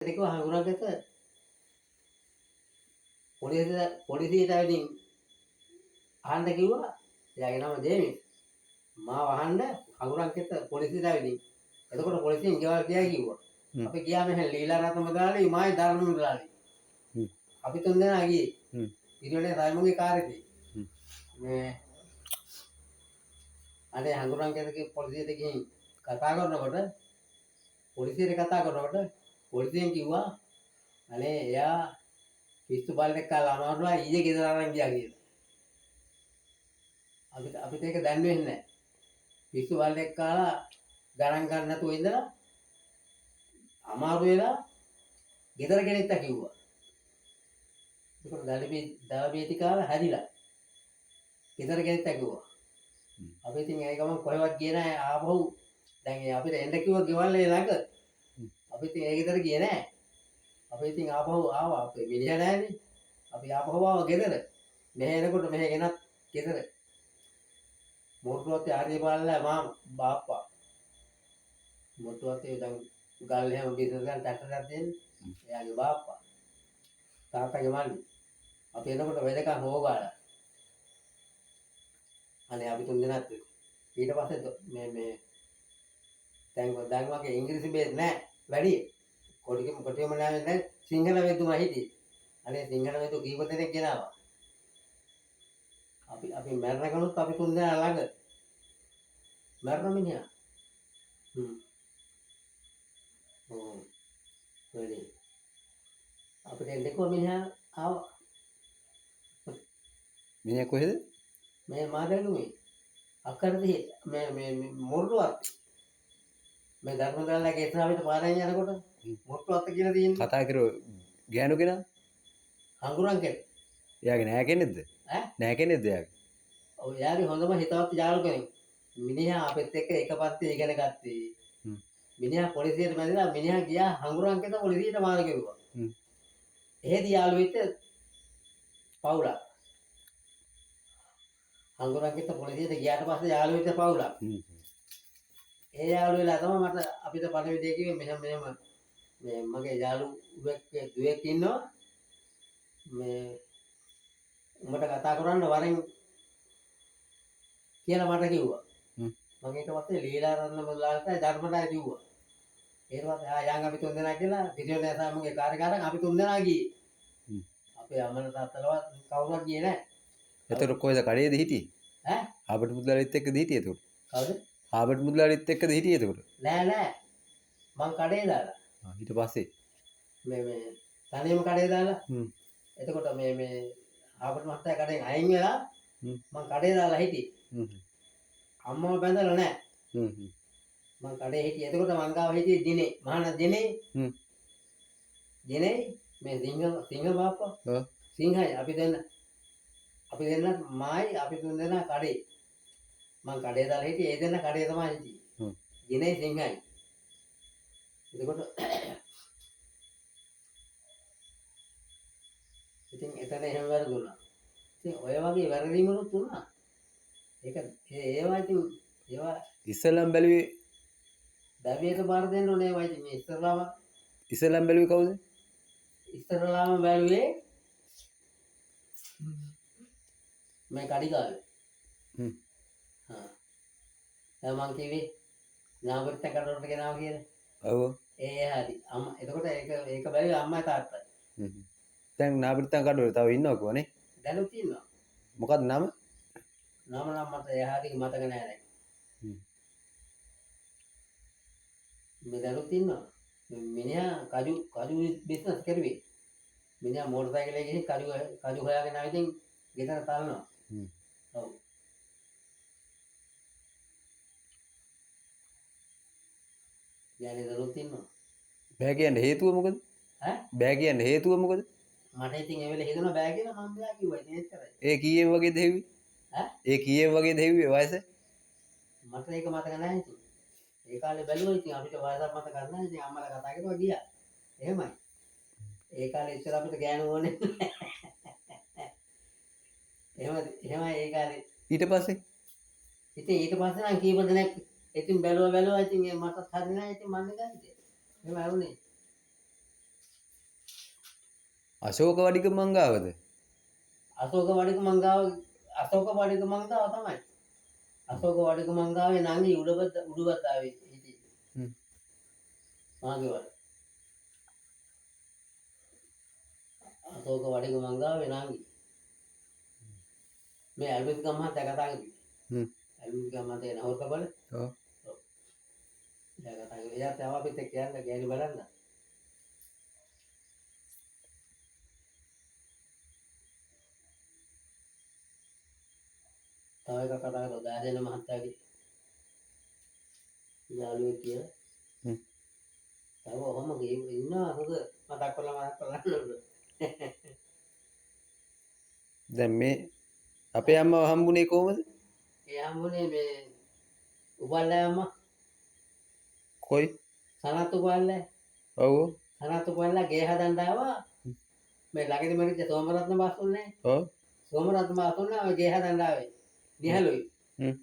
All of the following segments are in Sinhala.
ඒක හඟුරකට පොලිසියට ඇවිදින් අහන්න කිව්වා. එයාගේ නම ජේමිස්. මාව අහන්න හඟුරන්ගෙත පොලිසියට ඇවිදින්. එතකොට පොලිසියෙන් ගෙවල් ගියා කිව්වා. අපි ගියා මෙහෙන් ලීලා රත්න මුදලාලි මායි ධර්ම මුදලාලි. අපි තුන් දෙනා ගියේ. ඊළඟට සයිමන්ගේ කාර් එකේ. මේ අනේ හඟුරන්ගෙතගේ පොලිසියට ගිහින් කතා කරනකොට පොලිසියෙන් කිව්වා අනේ එයා පිස්සු බල්ලෙක් කාලා අමාරුලා ඊයේ ගෙදර අරන් ගියා කියලා. අපිට ඒක දැන් වෙන්නේ නැහැ. පිස්සු බල්ලෙක් කාලා ගණන් ගන්න නැතුව ඉඳලා අමාරු වෙලා ගෙදර ගෙනෙත්ත කිව්වා. ඒක දලබේති කාලා හැදිලා ගෙදර ගෙනෙත්ත කිව්වා. අපි ඉතින් ඒ ගමන් කොහෙවත් ගියේ නැහැ ආපහු. දැන් අපිට එන්න කිව්වා ගෙවල් ඒ ළඟ. අපි ඉතින් ඒ ගෙදර ගියේ නැහැ. අපි ඉතින් ආපහු ආවා. අපේ මිනිහා නැහැනේ. අපි ආපහු ආවා ගෙදර. මෙහෙ එනකොට මෙහෙ ගෙනත් ගෙදර. මොට්ටුවත්තේ ආර්ය පාලලා මා බාප්පා. මොට්ටුවත්තේ දැන් ගල් හැම බිස්නස් ගන්න ට්‍රැක්ටරයක් දෙන්නේ. එයාගේ බාප්පා. තාත්තගේ මල්ලි. අපි එනකොට වෙදකන් හොගාලා. අනේ අපි තුන් දෙනාත් ඊට පස්සේ මේ දැන් වගේ ඉංග්‍රීසි බේස් නැහැ වැඩි. කොටිම නැහැ සිංහල වෙදුමා හිටියේ. අනේ සිංහල වෙදු කීප දෙනෙක් ගෙනාවා. අපි මැරෙනකනුත් අපි තුන් දෙනා ළඟ මැරෙන මිනිහා. වැඩි. අපිට එන්නකෝ මිනිහා ආවා. මිනිහා කොහෙද? මේ මාදළුවේ අකරදී මේ මොරුවත් මේ ධර්මදාලගේ ඉස්සරහට පාරෙන් යනකොට මොරුවත් කියලා තියෙන්නේ. කතා කරෝ ගෑනු කෙනා හඟුරන් කෙනෙක්. එයාගේ නෑ කෙනෙක්ද? නෑ කෙනෙක්ද එයාගේ? ඔව් එයාගේ හොඳම හිතවත් යාළු කෙනෙක්. මිනිහා අපිත් එක්ක එකපස්සේ ඉගෙන ගත්තේ. මිනිහා පොලිසියට මැදලා මිනිහා ගියා හඟුරන් කෙත පොලිසියට මාරු කෙරුවා. එහෙදි යාළු වෙච්ච පවුලක්. හඟුරන් කෙත පොලිසියට ගියාට පස්සේ යාළු වෙච්ච පවුලක්. ඒ යාළු වෙලා තමයි මට අපිට පණවිඩය කිව්වේ මෙහෙම මේ මගේ යාළුවෙක් දුවෙක් ඉන්නවා. මේ උඹට කතා කරන්න වරෙන් කියලා මට කිව්වා. මම ඊට පස්සේ ලීලා රත්න මුදලාලට ධර්මදාය කිව්වා. ඊට පස්සේ යන් අපි තුන් දෙනා කියලා විදියට ඇසමගේ කාර්යකාරයන් අපි තුන් දෙනා ගියේ. අපේ අම්මලා තාත්තලාවත් කවුරුවත් ගියේ නැහැ. එතකොට කොහෙද කඩේද හිටියේ? ඈ? ආබට් මුදලාලිත් එක්කද හිටියේ එතකොට? කවුද? ආබට් මුදලාලිත් එක්කද හිටියේ එතකොට? නෑ. මං කඩේ දාලා. ඊට පස්සේ මේ තනියම කඩේ දාලා. එතකොට මේ ආබට් මහත්තයා කඩෙන් අයින් වෙලා මං කඩේ දාලා හිටියේ. අම්මව බැඳලා නැහැ. මං කඩේ හිටියේ. එතකොට මං ගාව හිටියේ දිනේ. මහාන දිනේ. දිනේ මේ සිංහ බාප්පා. සිංහයි අපි දෙන්න මායි අපි තුන් දෙනා කඩේ. මං කඩේ දාලා හිටියේ. ඒ දෙන්න කඩේ තමයි හිටියේ. දිනේ සිංහයි. එතකොට ඉතින් එතන එහෙම වැරදුනා. ඉතින් ඔය වගේ වැරදීමලුත් වුණා. ඒක ඒවා ඉතින් ඒවා ඉස්සෙල්ලම බැලුවේ දවියට බාර දෙන්න ඕනේ ඒවා ඉතින් මේ ඉස්සෙල්ලම බැලුවේ කවුද? ඉස්සරලාම බැලුවේ මේ කඩිකාවේ. දැන් මං කිව්වේ නාගරික කඩවලට ගෙනාවා කියලා. ඔව්. ඒ හරි. එතකොට ඒක බැලුවේ අම්මයි තාත්තයි. දැන් නාගරික කඩවල තව ඉන්නවකෝ නේ? දැනුත් ඉන්නවා. මොකක්ද නම? නම මට ඒ හරිය මතක නෑ දැන්. මේ දැනුත් ඉන්නවා. මිනිහා කජු බිස්නස් කරුවේ. මිනිහා මෝටර් සයිකලේ ගිහින් කජු හොයාගෙන ආවිදින් ගෙදර තලනවා. ඔව්. යානේ දැනුත් ඉන්නවා. බෑ කියන්න හේතුව මොකද? ඈ? බෑ කියන්න හේතුව මොකද? මට ඉතින් ඒ වෙලේ හිතුණා බෑ කියලා මම බෑ කිව්වා. ඉතින් එච්චරයි. ඒ කීයෙන් වගේද හෙව්වේ? ඈ? ඒ කීයෙන් වගේද හෙව්වේ වයස? මට ඒක මතක නැහැ ඉතින්. ඒ කාලේ බැලුවා ඉතින් අපිට වයසක් මතක නැහැ. ඉතින් අම්මලා කතා කරුවා ගියා. එහෙමයි. ඒ කාලේ ඉස්සර අපිට ගෑනු ඕනේ. එහෙමයි ඒ කාලේ. ඊට පස්සේ නම් කීප දෙනෙක් ඉතින් බැලුවා ඉතින් මටත් හරි නැහැ ඉතින් මන්නේ ගන්නේ. එහෙම වුණේ. අශෝක වඩික මංගාවද? අශෝක වඩික මංගාව තමයි. අශෝක වඩික මංගාවේ නංගි උඩුබද්දාවේ හිටියේ. හ්ම්. මාගේ වල. අශෝක වඩික මංගාවේ නංගි. මේ අල්විස් ගම්මහත් කතා කරේ. හ්ම්. අල්විස් ගම්මහත් එන හොරක බල. ඔව්. දැන් කතා කරේ. එයා තව අපිත් එක්ක යන්න ගෑණි බලන්න. තව එකක් කතා කරලා දාදෙන මහත්තයාගේ යාළුවෙක් කියලා. හ්ම්. තව ඔහොම ඉන්නවා හොඳ මතක් කරලා දැන් මේ අපේ අම්මව හම්බුනේ කොහමද? ඒ හම්බුනේ මේ උපල්ලෑ අම්මා කොයි? සනත් උපල්ලෑ. ඔව්. සනත් උපල්ලෑ ගේ හදන්න ආවා. මේ ළඟදී මරිච්ච සෝමරත්න බාසුන්නේ. ඔව්. සෝමරත්න බාසුන්නේ ඔය ගේ හදන්න ආවේ. නිහලුයි. හ්ම්.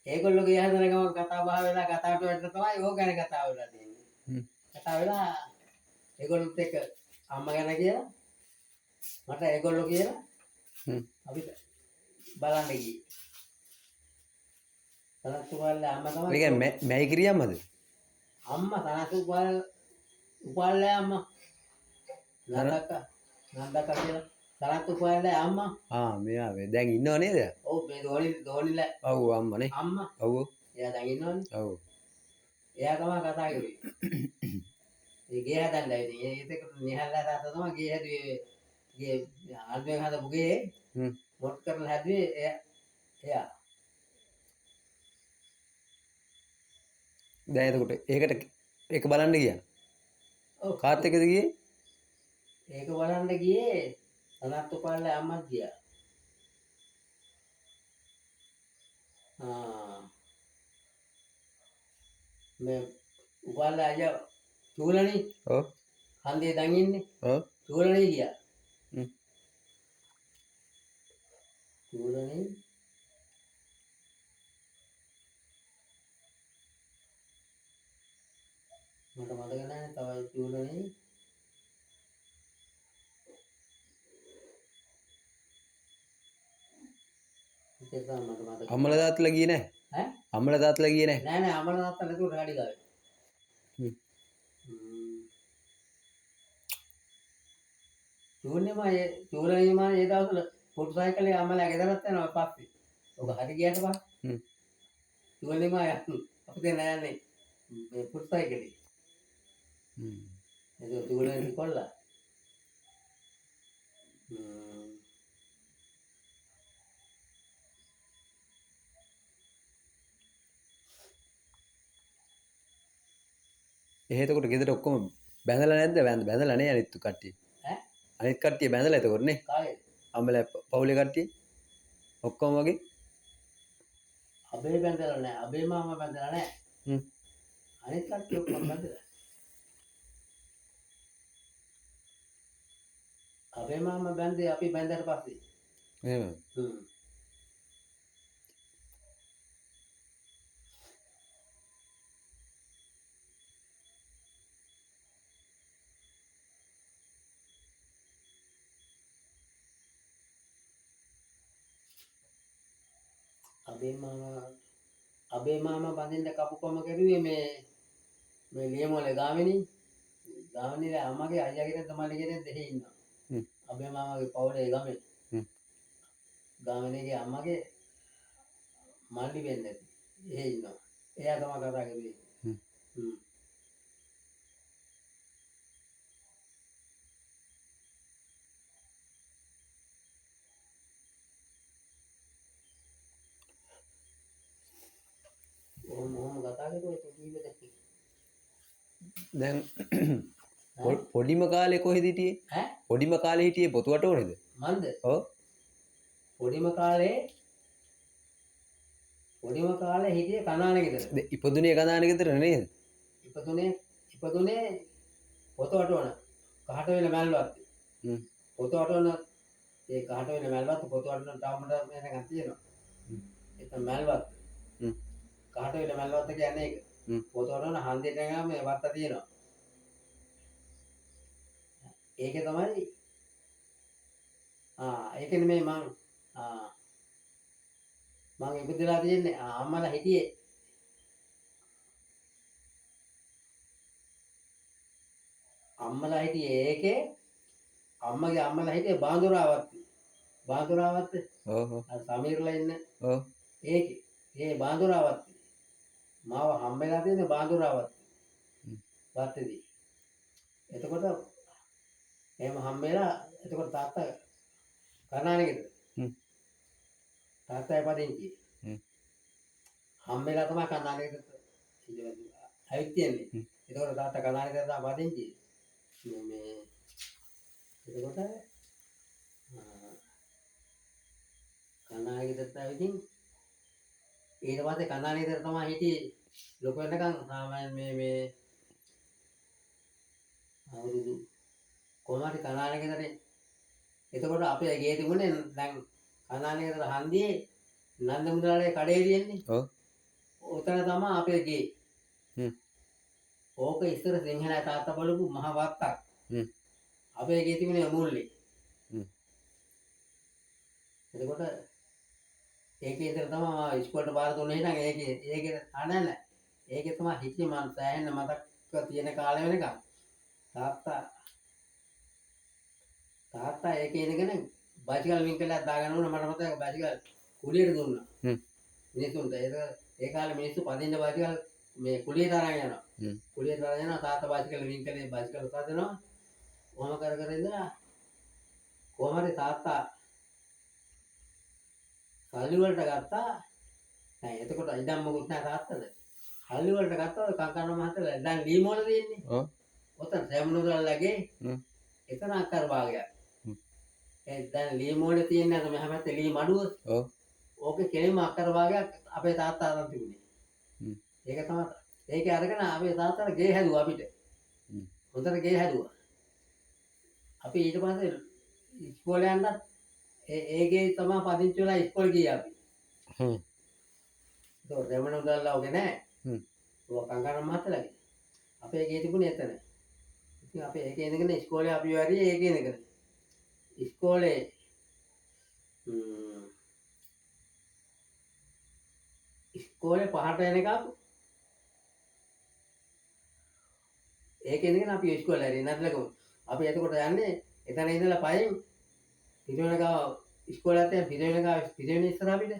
ඒගොල්ලෝ ගේ හදන ගමන් කතා බහ වෙලා කතාවට වැටෙන තමයි ඕක ගැන කතා වෙලා තියෙන්නේ. හ්ම්. කතා වෙලා ඒගොල්ලොත් එක්ක අම්මා ගැන කියලා මට ඒගොල්ලෝ කියලා අපිට බලන්න ගියේ. තනතු වල අම්මා ඒ තමයි. කියන්නේ මැයි කිරියම්මද? අම්මා තනතු වල උපල්ලෑ අම්මා. නන්දක කියලා. තනතු වල අම්මා. මෙයා වේ. දැන් ඉන්නව නේද? ඔව් මේ දෝනිල. ඔව් අම්මනේ. අම්මා. ඔව්. එයා දැන් ඉන්නවනේ. ඔව්. එයා තමයි කතා කරේ. ඒ ගේ හදන්නයි ඉතින් ඒක නිහල්ලා තාත්තා තමයි ගේ හැදුවේ. ගේ ආල්බම් හදපු ගේ මොට් කරලා හැදුවේ එයා. දැන් එතකොට ඒකට ඒක බලන්න ගියා. ඔව්. කාත් එක්කද ගියේ? ඒක බලන්න ගියේ සනත් උපාල්ලා අම්මත් ගියා. මේ උපාල්ලා අයියා චූලනේ. ඔව්. හන්දියේ දන් ඉන්නේ. ඔව්. චූලනේ ගියා. හ්ම්. චූලනේ මට මතක නැහැ තව චූලනේ ඒක තමයි මට මතක. අම්මලා තාත්තලා ගියේ නැහැ. ඈ? අම්මලා තාත්තලා ගියේ නැහැ. නෑ නෑ අමල තාත්තා නැතුව ගාඩි ගාවේ. හ්ම්. චූලනේ ඒ දවස්වල මොටර් සයිකලේ අම්මලා ගෙදරත් යනවා පස්සේ. ඔක හරි ගියාට පස්සේ. චූලනේ අපිට නෑනේ මේ මොටර් සයිකලේ. ඒක චූලනේ කොල්ලා. එතකොට ගෙදර ඔක්කොම බැඳලා නැද්ද? බැඳලා නේ අනිත් කට්ටිය. ඈ? අනිත් කට්ටිය බැඳලා එතකොට නේ? කාගේ? අම්මලා පවුලේ කට්ටිය ඔක්කොම වගේ. අබේ බැඳලා නෑ. අබේ මාමා බැඳලා නෑ. අනිත් කට්ටිය ඔක්කොම බැඳලා. අබේ මාමා බැඳේ අපි බැඳලා පස්සේ. එහෙම. අබේ මාමා බඳින්න කපුකම කරුවේ මේ ලියමෝල ගාමිනී අම්මගේ අයියාගේ තමයි කෙනෙක් දෙහි ඉන්නවා. අබේ මාමාගේ පවුලේ ගමේ. ගාමිනීගේ අම්මගේ මල්ලි වෙන්නේ නැති. එහෙ ඉන්නවා. එයා තමයි කතා කරුවේ. මොහොම කතා කරුවේ කීප දෙනෙක්. දැන් පොඩිම කාලේ කොහෙද හිටියේ? ඈ? පොඩිම කාලේ හිටියේ පොතුවට ඕනේද? මන්ද? ඔව්. පොඩිම කාලේ හිටියේ කනාන ගෙදර. ඉපදුනේ කනාන ගෙදර නේද? ඉපදුනේ පොතවට ඕන. කහට වෙන මල්වත්. පොතවට ඕන ඒ කහට වෙන මල්වත් පොතවට ටවුමට එනකන් තියෙනවා. එතන මල්වත්. කහට වෙන මල්වත් කියන්නේ ඒක. පොතවට ඕන හන්දියට ගාම මේ වත්ත තියෙනවා. ඒක තමයි ඒක නෙමෙයි මං ඉපදලා තියෙන්නේ අම්මලා හිටියේ ඒකේ අම්මගේ අම්මලා හිටියේ බාඳුරාවත්ත ඔව් ඔව් අර සමීරලා ඉන්න ඔව් ඒකේ ඒ බාඳුරාවත්ත මාව හම්බෙලා තියෙන්නේ බාඳුරාවත්ත වත්තේදී එතකොට එහෙම හම්බෙලා එතකොට තාත්තා කර්ණාටකෙද තාත්තයි පදිංචි හම්බෙලා තමයි කර්ණාටකෙට ඇවිත් තියෙන්නේ එතකොට තාත්තා කර්ණාටකෙට තමයි පදිංචි මේ එතකොට කර්ණාටකෙට ඇවිදින් ඊට පස්සේ කර්ණාටකෙට තමයි හිටියේ ලොකු වෙනකන් සාමාන්‍ය මේ අවුරුදු කොහොමද කර්ණාටකෙට එතකොට අපේ ගේ තිබුණේ දැන් කර්ණාටකෙට හන්දියේ නන්ද මුදලාගේ කඩේ තියෙන්නේ ඔව් උතන තමයි අපේ ගේ ඕක ඉස්සර සිංහල තාත්තා බලපු මහ වත්තක් අපේ ගේ තිබුණේ මුල්ලේ එතකොට ඒකේ ඉඳලා තමයි ඉස්කෝලේට බාර දුන්නේ නම් ඒකේ අනන ඒකේ තමයි හිටියේ මම සෑහෙන මතක තියෙන කාලේ වෙනකන් තාත්තා ඒකේ ඉඳගෙන බයිසිකල් වින්කලයක් දාගෙන උන මට මතකයි බයිසිකල් කුලියට දුන්නා මිනිස්සුන්ට ඒ කාලේ මිනිස්සු පදින්න බයිසිකල් මේ කුලියට අරන් යනවා කුලියට අරන් යනවා තාත්තා බයිසිකල් වින්කලේ බයිසිකල් උසදනවා කොහොම කර ඉඳලා කොහොම හරි තාත්තා සල්ලි වලට ගත්තා නෑ එතකොට ඉඩම් මොකුත් නෑ තාත්තද සල්ලි වලට ගත්තා කංකන මහත්තයා දැන් ලීමෝල තියෙන්නේ ඔව් ඔතන සෑමනුරල්ලගේ එතන අක්කර භාගයක් ඒ දැන් ලීමෝලේ තියෙන්නේ අර මෙහා පැත්තේ ලී මඩුව ඔව් ඕකේ කෙලින්ම අක්කර භාගයක් අපේ තාත්තා අරන් තිබුණේ ඒක තමයි ඒකේ අරගෙන අපේ තාත්තාට ගේ හැදුවා අපිට හොඳට ගේ හැදුවා අපි ඊට පස්සේ ඉස්කෝලේ යන්නත් ඒගේ තමයි පදිංචි වෙලා ඉස්කෝලේ ගියේ අපි. ඒක රෙමණ උදල්ලා ඔගේ නෑ. ඔය කංකන මහත්තයාගේ. අපේ ගේ තිබුණේ එතන. ඉතින් අපේ ඒකේ ඉඳගෙන ඉස්කෝලේ අපි වැඩි ඒකේ ඉඳගෙන. ඉස්කෝලේ ඉස්කෝලේ පහට එනකම් ඒකේ ඉඳගෙන අපි ඉස්කෝලේ හරි නැත්ලකම. අපි එතකොට යන්නේ එතන ඉඳලා පයින් පිරිවෙනගාව ඉස්කෝලේ යන පිරිවෙන ඉස්සර අපිට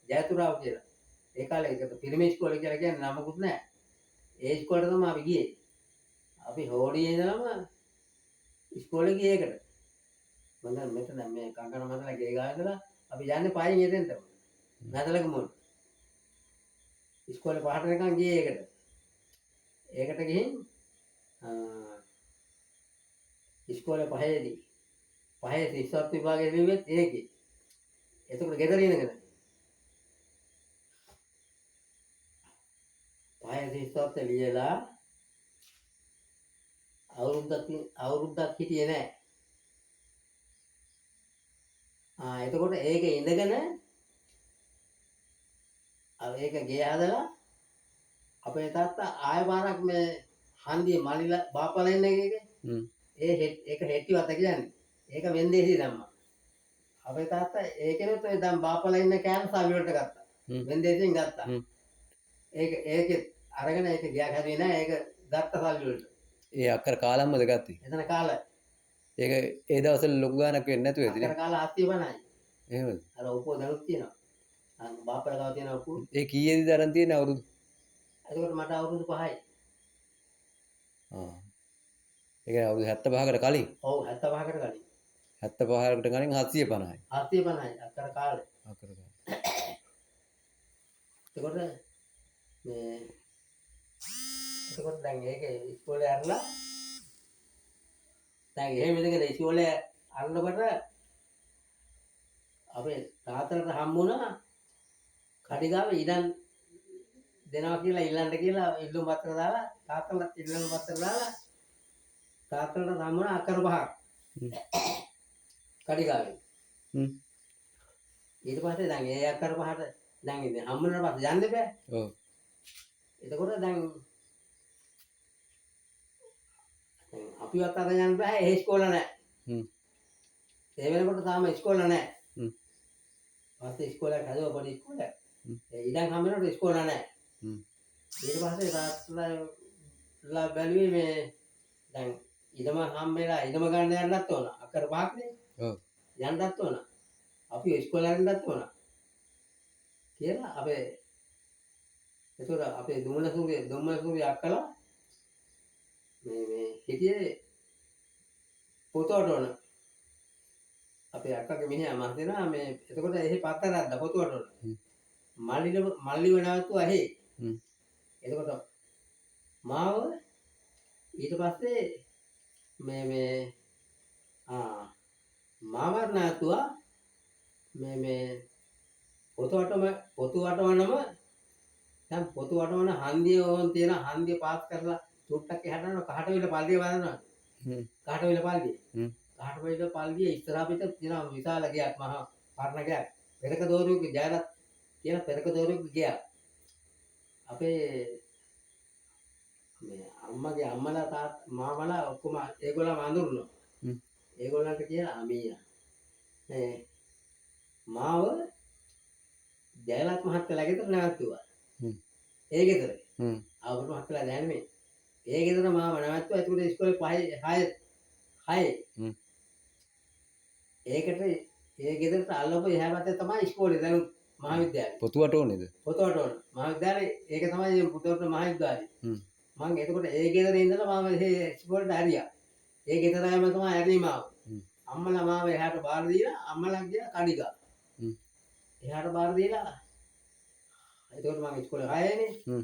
ජයතුරාව කියලා. ඒ කාලේ ඒකට පිරිමි ඉස්කෝලේ කියලා කියන්නේ නමකුත් නැහැ. ඒ ඉස්කෝලේට තමයි අපි ගියේ. අපි හෝඩියේ ඉඳලම ඉස්කෝලේ ගියේ ඒකට. මම දැන් මෙතන මේ කංකන මතලා ගේ ගාව ඉඳලා අපි යන්නේ පයින් එතෙන්ට. නැදලක මොන. ඉස්කෝලේ පහට නිකන් ගියේ ඒකට. ඒකට ගිහින් ඉස්කෝලේ පහේදී පහේ 37 විභාගයේ ලිව්වෙත් ඒකේ. එතකොට ගෙදර ඉඳගෙන. පහේ 37 ලියලා අවුරුද්දක් හිටියේ නෑ. එතකොට ඒකේ ඉඳගෙන ඒක ගේ හදලා අපේ තාත්තා ආය පාරක් මේ හන්දියේ මලිලා බාපලා ඉන්න එකේ ඒක හෙට්ටි වත කියන්නේ. ඒක වෙන්දේසි දැම්මා. අපේ තාත්තා ඒකෙනුත් ඔය දැන් බාපලා ඉන්න කෑම සල්ලි වලට ගත්තා. වෙන්දේසියෙන් ගත්තා. ඒක අරගෙන ඒක ගියා හැදුවේ නෑ. ඒක ගත්ත සල්ලි වලට. ඒ අක්කර කාලම්මද ගත්තේ? එතන කාලේ. ඒක ඒ දවස්වල ලොකු ගානක් වෙන්නේ නැතුව ඇතිනේ. අක්කර කාලා 750යි. එහෙමද? අර උපෝ දනුත් තියෙනවා. බාපලා ගාව තියෙන උපෝ. ඒ කීයේද අරන් තියෙන අවුරුදු? එතකොට මට අවුරුදු 5යි. ඒ කියන්නේ අවුරුදු 75කට කලින්. ඔව් 75කට කලින්. 75කට කලින් 750යි. 750යි අක්කර කාලේ. අක්කර කාලේ. එතකොට දැන් ඒකේ ඉස්කෝලේ අරලා දැන් එහෙම ඉඳගෙන ඉස්කෝලේ අරනකොට අපේ තාත්තට හම්බුණා කඩිගාව ඉඩම් දෙනවා කියලා ඉල්ලන්න කියලා ඉල්ලුම් පත්‍ර දාලා තාත්තලා ඉල්ලුම් පත්‍ර දාලා තාත්තට හම්බුණා අක්කර පහක් කඩිගාවේ ඊට පස්සේ දැන් ඒ අක්කර පහට දැන් ඉතින් හම්බුනට පස්සේ යන්න බෑ එතකොට දැන් අපිවත් අත යන්න බෑ ඒ ඉස්කෝලේ නැහැ. හ්ම්. ඒ වෙනකොට තාම ඉස්කෝලේ නැහැ. හ්ම්. පස්සේ ඉස්කෝලයක් හදුවා පොඩි ඉස්කෝලයක්. හ්ම්. ඒ ඉඩම් හම්බ වෙනකොට ඉස්කෝලේ නැහැ. හ්ම්. ඊට පස්සේ තාත්තලා බැලුවේ මේ දැන් ඉඩම හම්බෙලා ඉඩම ගන්න යන්නත් ඕන. අක්කර පහක්නේ. ඔව්. යන්නත් ඕන. අපි ඉස්කෝලේ යන්නත් ඕන. කියලා අපේ ඒතර අපේ දුම්මලසූරිය අක්කලා මේ හිටියේ පොතෝට ඕන. අපේ අක්කගේ මිනිහා මන් දෙනවා මේ එතකොට එහි පත්තරක්ද පොතෝට ඕන. හ්ම්. මල්ලිව නැවතුවා එහි. හ්ම්. එතකොට මාව ඊට පස්සේ මේ මාවත් නැවතුවා මේ පොතු වටවනම දැන් පොතු වටවන හන්දිය ඕන් තියෙන හන්දිය පාස් කරලා චුට්ටක් එහාට යනවා කහටවිල පල්ලිය වදනවා. හ්ම්. කහටවිල පල්ලිය. හ්ම්. කහටවිල පල්ලිය ඉස්සරහ පිට තියෙන විශාල ගයක් මහා පරණ ගයක්. පෙරක දෝරුවක ජයලත් කියන පෙරක දෝරුවක ගයක්. අපේ මේ අම්මගේ අම්මලා මාමලා ඔක්කොම ඒගොල්ලන්ව අඳුරනවා. හ්ම්. ඒගොල්ලන්ට කියලා අමීයා. මේ මාව ජයලත් මහත්තයලා ගෙදර නැවතුවා. හ්ම්. ඒ ගෙදර. හ්ම්. ආවුරු මහත්තයලා දැන් මේ. ඒ ගෙදර මාව නැවතුවා. ඒකට ඉස්කෝලේ 6. හ්ම්. ඒකට ඒ ගෙදරට අල්ලපු එහා පැත්තේ තමයි ඉස්කෝලේ දැන් මහාවිද්‍යාලය. පොතුවට ඕනේද? පොතෝට ඕන. මහාවිද්‍යාලේ ඒක තමයි පොතෝට මහාවිද්‍යාලය. හ්ම්. මම එතකොට ඒ ගෙදරේ ඉඳලා මම ඒ ඉස්කෝලේට ඇරියා. ඒ ගෙදරම තමයි ඇරි මාව. හ්ම්. අම්මලා මාව එහාට බාර දීලා අම්මලා ගියා කඩිගා. හ්ම්. එහාට බාර දීලා එතකොට මම ඉස්කෝලේ 6නේ. හ්ම්.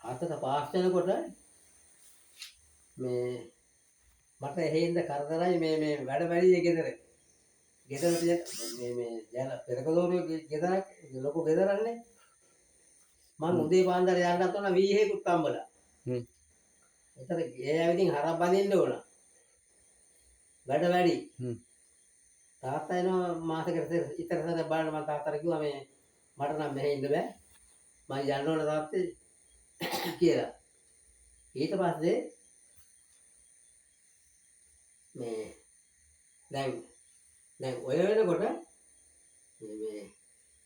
හතට පාස් වෙනකොට මේ මට එහෙින්ද කරදරයි මේ වැඩ වැඩි ගෙදර. ගෙදරට මේ ජල පෙරකදෝරුවේ ගෙදරක් ලොකු ගෙදරන්නේ. මම උදේ පාන්දර යන්නත් ඕන වීහෙකුත් අම්බලා. හ්ම්. එතන ඒ ඇවිදින් හරක් බඳින්න ඕන. වැඩ වැඩි. හ්ම්. තාත්තා එනවා මාසෙකට ඉතර සැර බලන්න මම තාත්තට කිව්වා මේ මට නම් මෙහෙ ඉන්න බෑ. මම යන්න ඕන තාත්තේ කියලා. ඊට පස්සේ මේ දැන් ඔය වෙනකොට මේ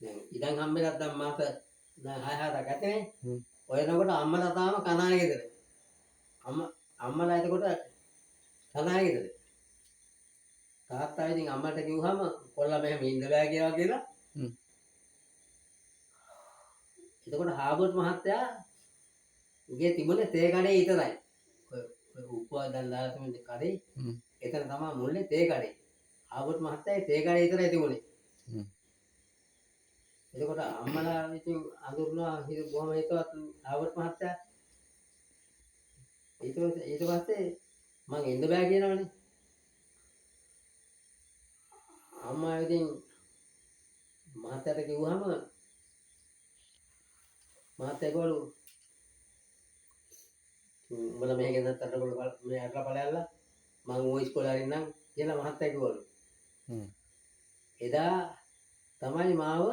දැන් ඉඩම් හම්බෙලක් දැන් මාස දැන් 6-7ක් ඇතනේ. හ්ම්. ඔය වෙනකොට අම්මලා තාම කනාය ගෙදර. අම්මලා එතකොට කනාය ගෙදර. තාත්තා ඉතින් අම්මට කිව්වහම කොල්ලා මෙහෙම ඉන්න බෑ කියලා. හ්ම්. එතකොට හාබර්ඩ් මහත්තයා උගේ තිබුණේ තේ කඩේ විතරයි. ඔය උපුවා දැන් දාලා තිබුණ කඩේ. හ්ම්. එතන තමයි මුල්ලේ තේ කඩේ. හාබර්ඩ් මහත්තයාගේ තේ කඩේ විතරයි තිබුණේ. හ්ම්. එතකොට අම්මලා ඉතින් අඳුරනවා බොහොම හිතවත් හාබර්ඩ් මහත්තයා. ඊට පස්සේ මං එන්න බෑ කියනවනේ. අම්මා ඉතින් මහත්තයාට කිව්වහම මහත්තයා ගෝලු උඹලා මෙහෙ ගෙදරට අරගෙන මේ අරලා බලයල්ලා මං ওই ඉස්කෝලේ අරින්නම් කියලා මහත්තයා කිව්වලු. හ්ම්. එදා තමයි මාව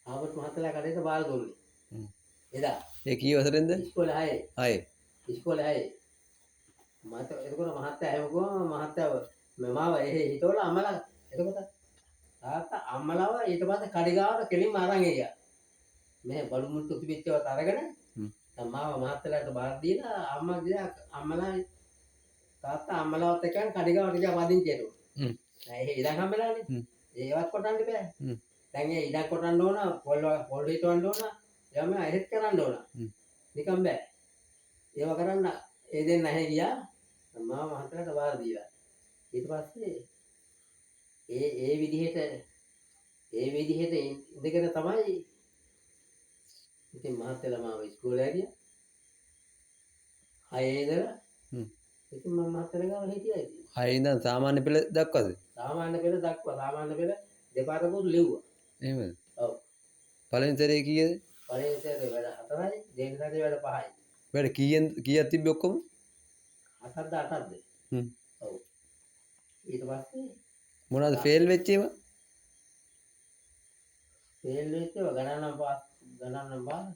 ආවර්ත් මහත්තයා කඩේට බාර දුන්නේ. හ්ම්. එදා ඒ කී වසරෙන්ද? ඉස්කෝලේ 6. 6. ඉස්කෝලේ 6. මට එතකොට මහත්තයා හැමෝම මහත්තයාව මාව එහෙ හිටවල අම්මලා එතකොට තාත්තා අම්මලාව ඊට පස්සේ කඩිගාවට කෙලින්ම අරන් ගියා. මේ බලු මුට්ටු තිබිච්චවත් අරගෙන හ්ම්. මාව මහත්තයාට බාර දීලා අම්මා ගියා අම්මලා තාත්තා අම්මලාවත් එක්කන් කඩිගාවට ගියා පදිංචියට. හ්ම්. දැන් එහෙ ඉඩම් හම්බෙලානේ. හ්ම්. ඒවත් කොටන්න බෑ. හ්ම්. දැන් ඒ ඉඩම් කොටන්න ඕන පොල් හිටවන්න ඕන එයාම එහෙත් කරන්න ඕන. හ්ම්. නිකන් නිකන් බෑ. ඒව කරන්න ඒ දෙන්න ඇහෙ ගියා මාව මහත්තයාට බාර දීලා. ඊට පස්සේ ඒ විදිහට ඉඳගෙන තමයි ඉතින් මහත්තයලා මාව ඉස්කෝලේ ඇරියා. 6 ඉඳලා හ්ම්. ඉතින් මම මහත්තයලා ගාව හිටියා ඉතින්. 6 ඉඳන් සාමාන්‍ය පෙළ දක්වාද? සාමාන්‍ය පෙළ දක්වා සාමාන්‍ය පෙළ දෙපාරකුත් ලිව්වා. එහෙමද? ඔව්. පළවෙනි සැරේ කීයද? පළවෙනි සැරේ වැඩ 4යි දෙවෙනි සැරේ වැඩ 5යි. වැඩ කීයක් තිබ්බේ ඔක්කොම? 8ක්ද 8ක්ද? හ්ම්. ඔව්. ඊට පස්සේ මොනවද ෆේල් වෙච්ච ඒවා? ෆේල් වෙච්ච ඒවා ගණන් නම් පාස්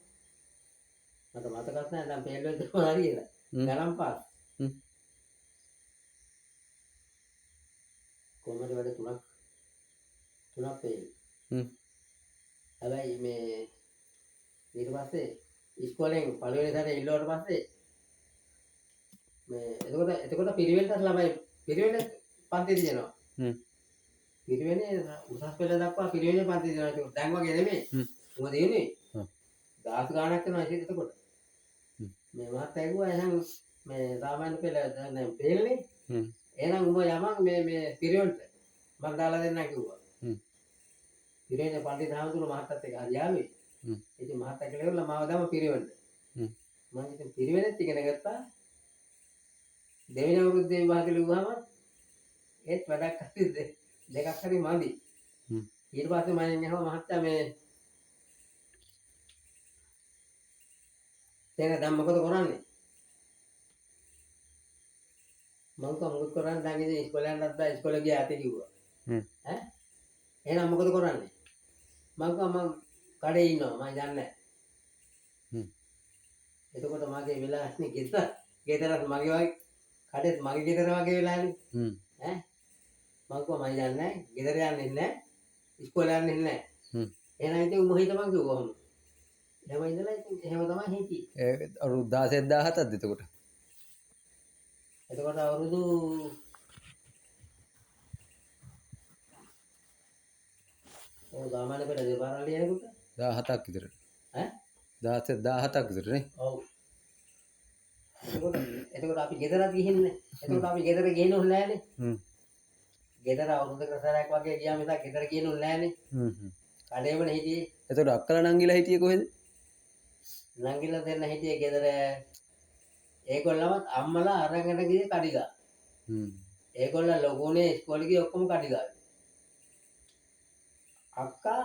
මට මතකත් නැහැ දැන් ෆේල් වෙද්දී මොනවද කියලා. හ්ම්. ගණන් පාස්. හ්ම්. කොහමද වැඩ තුනක් ෆේල්. හ්ම්. හැබැයි මේ ඊට පස්සේ ඉස්කෝලෙන් පළවෙනි සැරේ ඉල්ලුවට පස්සේ මේ එතකොට පිරිවෙන්ට ළමයි පිරිවෙන පන්ති දිනනවා. හ්ම්. පිරිවෙනේ උසස් පෙළ දක්වා පිරිවෙනේ පන්ති දිනනවා. ඒක දැන් වගේ නෙමෙයි. හ්ම්. මොකද එන්නේ? හ්ම්. 10 ගාණක් වෙනවා එතකොට. හ්ම්. මේ මහත්තයා කිව්වා එහෙනම් මේ සාමාන්‍ය පෙළ දැන් පෙළනේ. හ්ම්. එහෙනම් උඹ යමන් මේ පිරිවෙන්ට මම දාලා දෙන්නම් කිව්වා. හ්ම්. පිරිවෙනේ පන්ති දහතුරු මහත්තයත් එක්ක හරි යාළුවේ. හ්ම්. ඉතින් මහත්තයා කියලා මාව දාම පිරිවෙන්ට. හ්ම්. මම ඉතින් පිරිවෙනෙත් ඉගෙන ගත්තා. දෙවෙනි අවුරුද්දේ විභාගෙ ලිව්වහම ඒත් වැඩක් හරි දෙකක් හරි මදි. හ්ම්. ඊට පස්සේ මම යනවා මහත්තයා මේ දැන් දැන් මොකද කරන්නේ? මම මොකද කරන්නේ දැන් ඉතින් ඉස්කෝලේ යන්නත් බෑ ඉස්කෝලේ ගියා ඇති කිව්වා. හ්ම්. ඈ එහෙනම් මොකද කරන්නේ? මම කඩේ ඉන්නවා මම යන්නේ නැහැ. හ්ම්. එතකොට මගේ වෙලාවනේ ගෙදරත් මගේ වගේ කඩේත් මගේ ගෙදර වගේ වෙලානේ. හ්ම්. ඈ මම යන්නේ නැහැ ගෙදර යන්නේ නැහැ ඉස්කෝලේ යන්නේ නැහැ. හ්ම්. එහෙනම් ඉතින් උඹ හිටපන් කිව්වම. එහෙම ඉඳලා ඉතින් එහෙම තමයි හිටියේ. ඒ අවුරුදු 16 17ද එතකොට? එතකොට අවුරුදු සාමාන්‍ය පෙළ දෙපාරක් ලියනකොට 17ක් විතර. ඈ 17ක් විතර නේ? ඔව්. එතකොට අපි ගෙදරත් ගිහින්නේ. එතකොට අපි ගෙදර ගිහිනුනේ නැහනේ. හ්ම්. ගෙදර අවුරුද්දකට සැරයක් වගේ ගියා මිසක් ගෙදර ගිහිනුනේ නැහනේ. හ්ම්. හ්ම්. කඩේමනේ හිටියේ. එතකොට අක්කලා නංගිලා හිටියේ කොහෙද? නංගිලා දෙන්න හිටියේ ගෙදර. ඒගොල්ලමත් අම්මලා අරගෙන ගියේ කඩිගා. හ්ම්. ඒගොල්ලෝ ලොකුනේ ඉස්කෝලේ ගියේ ඔක්කොම කඩිගාවේ. අක්කා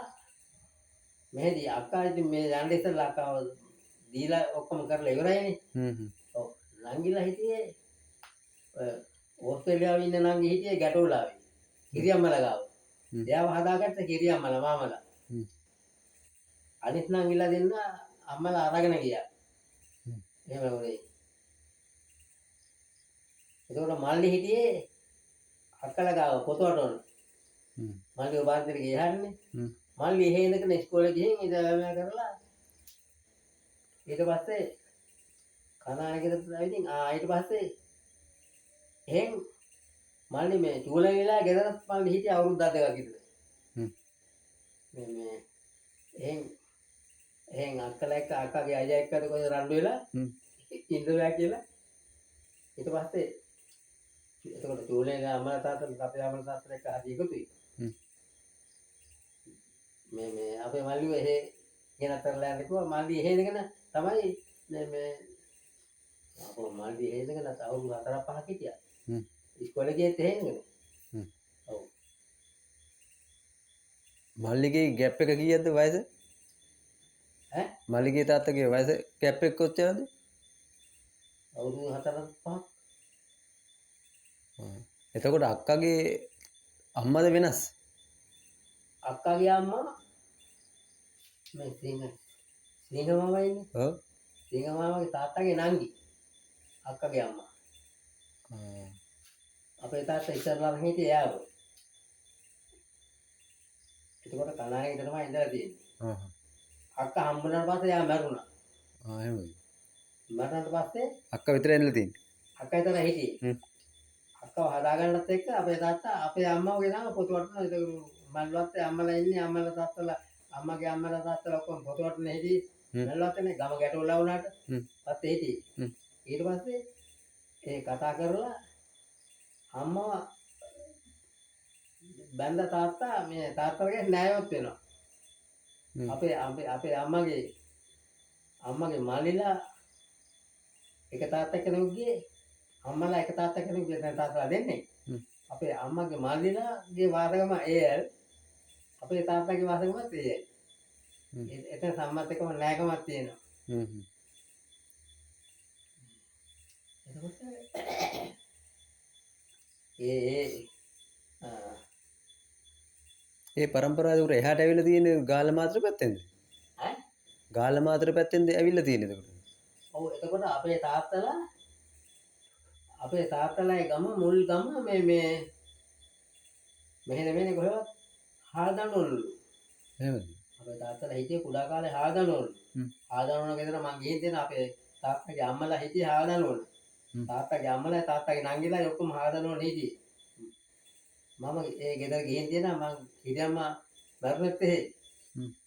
මෙහෙදී අක්කා ඉතින් මේ යන්න ඉස්සෙල්ලා අක්කාව දීලා ඔක්කොම කරලා ඉවරයිනේ. හ්ම්. හ්ම්. ඔව් නංගිලා හිටියේ ඕස්ට්‍රේලියාවේ ඉන්න නංගි හිටියේ ගැටෝලාවේ. කිරියම්මලා ගාව. හ්ම්. එයාව හදාගත්ත කිරියම්මලා මාමලා. හ්ම්. අනිත් නංගිලා දෙන්න අම්මලා අරගෙන ගියා. හ්ම්. එහෙම වුණේ. එතකොට මල්ලි හිටියේ අක්කලා ගාව පොතවටවල. හ්ම්. මල්ලි ඔබාන්තර ගියාන්නේ. හ්ම්. මල්ලි එහෙ ඉඳගෙන ඉස්කෝලේ ගිහින් ඉඳලා කරලා ඊට පස්සේ කනායකට ඉතින් ඊට පස්සේ එහෙන් මල්ලි මේ චූලේ වෙලා ගෙදරත් මල්ලි හිටිය අවුරුදු 10ක් විතර. හ්ම්. මේ එහෙන් අක්කලා එක්ක අක්කගේ අයියා එක්කද කොහෙද රණ්ඩු වෙලා හ්ම්. ඉඳලා කියලා ඊට පස්සේ එතකොට චූලේ අම්මලා තාත්තලා අපේ අම්මලා තාත්තලා එක්ක හරි එකතුයි. හ්ම්. මේ අපේ මල්ලිව එහෙ ගෙනතරලා යන්න කිව්වා මල්ලි එහෙ ඉඳගෙන තමයි මේ අපෝ මල්ලි එහෙ ඉඳගෙන අවුරුදු 4-5ක් හිටියා. හ්ම්. ඉස්කෝලේ ගියෙත් එහෙ ඉඳගෙන. හ්ම්. ඔව්. මල්ලිගේ ගැප් එක කීයක්ද වයස? ඈ මල්ලිගේ තාත්තගේ වයස ගැප් එක කොච්චරද? අවුරුදු 4-5ක්. එතකොට අක්කගේ අම්මද වෙනස්? අක්කාගේ අම්මා මේ සිංහ මාමා ඉන්නේ. ඔව්. සිංහ මාමාගේ තාත්තගේ නංගි. අක්කාගේ අම්මා. අපේ තාත්තා ඉස්සරලා හිටියේ යාව. එතකොට කනායේ තමයි ඉඳලා තියෙන්නේ. ආ. අක්කා හම්බුනාට පස්සේ යා මැරුණා. ආ එහෙමයි. මැරුණාට පස්සේ අක්කා විතරයි ඉඳලා තියෙන්නේ. අක්කා විතර හිටියේ. හ්ම්. අක්කව හදාගන්නත් එක්ක අපේ තාත්තා අපේ අම්මවගේ නම පොතු වටන ඒක මල්වත්තේ අම්මලා ඉන්නේ අම්මලා තාත්තලා අම්මගේ අම්මලා තාත්තලා ඔක්කොම පොතු වටන හිටියේ. හ්ම්. මල්වත්තේ ගම ගැටෝලා වුණාට හ්ම්. පස්සේ හිටියේ. හ්ම්. ඊට පස්සේ ඒ කතා කරලා අම්මව බැඳ තාත්තා මේ තාත්තගේ ණයවත් වෙනවා. හ්ම්. අපේ අම්මගේ මල්ලිලා එක තාත්තා කෙනෙකුගේ අම්මලා එක තාත්තා කෙනෙකුගේ දැන් තාත්තලා දෙන්නේ. හ්ම්. අපේ අම්මගේ මල්ලිලාගේ වාසගම AL අපේ තාත්තගේ වාසගමත් AL. හ්ම්. එතන සම්මතකම ණයකමක් තියෙනවා. හ්ම්. හ්ම්. එතකොට ඒ පරම්පරාවේ උර එහාට ඇවිල්ලා තියෙන්නේ ගාල්ල මාත්‍ර පැත්තෙන්ද? ඈ ගාල්ල මාත්‍ර පැත්තෙන්ද ඇවිල්ලා තියෙන්නේ එතකොට? ඔව් එතකොට අපේ තාත්තලා ගම මුල් ගම මේ මෙහෙ නෙමෙයි කොහෙවත් හාල්දන්නවලු. එහෙමද? අපේ තාත්තලා හිටියේ කුඩා කාලේ හාල්දන්නවලු. හ්ම්. හාල්දන්නවල ගෙදර මං ගිහින් තියෙන අපේ තාත්තගේ අම්මලා හිටියේ හාල්දන්නවල. තාත්තගේ අම්මලා තාත්තගේ නංගිලා ඔක්කොම හාල්දන්නවල හිටියේ. මම ඒ ගෙදර ගිහින් තියෙනවා මං හිරියම්මා මරුණෙත් එහෙ.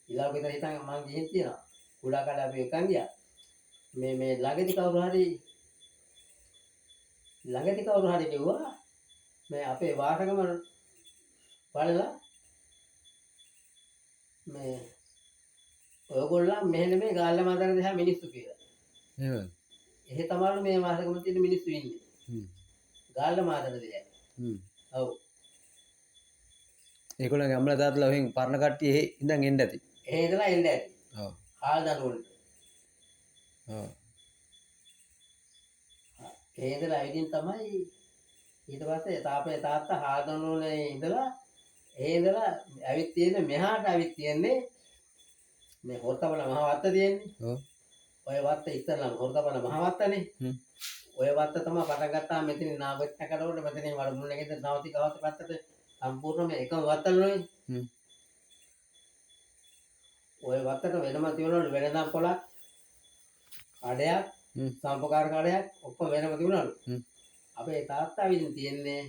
ඊළඟ ගෙදර හිටන් මං ගිහින් තියෙනවා. කුඩා කාලේ අපි එකන් ගියා. මේ ළඟදී කවුරු හරි කිව්වා මේ අපේ වාසගම බලලා මේ ඔයගොල්ලන් මෙහෙ නෙමෙයි ගාල්ල මාතර දිහා මිනිස්සු කියලා. එහෙමද? එහෙ තමයිලු මේ වාසගම තියෙන මිනිස්සු ඉන්නේ. ගාල්ල මාතර දිහා. ඔව්. ඒගොල්ලන්ගේ අම්මලා තාත්තලා ඔහෙන් පරණ කට්ටිය එහෙ ඉඳන් එන්න ඇති. එහෙ ඉඳලා එන්න ඇති. ඔව්. හාල් දරුවන්ට. ඔව්. ඒ ඉඳලා ඇවිදින් තමයි ඊට පස්සේ තාපේ තාත්තා හාල් දරුවනේ ඉඳලා ඇවිත් තියෙන්නේ මෙහාට ඇවිත් තියෙන්නේ මේ හොරතපල මහ වත්ත තියෙන්නේ. ඔව්. ඔය වත්ත ඉස්සරලම හොරතපල මහ වත්තනේ. ඔය වත්ත තමයි පටන් ගත්තාම මෙතනින් නාගොත් කඩවල මෙතනින් වල මුල් එකේ නවති ගහත පැත්තට සම්පූර්ණයෙන්ම එකම වත්තලනේ. ඔය වත්තට වෙනම තියනවලු වෙනදම් පොලක් කඩයක් සම්පකාර කඩයක් ඔක්කොම වෙනම තියනවලු. අපේ තාත්තා විදිහින් තියන්නේ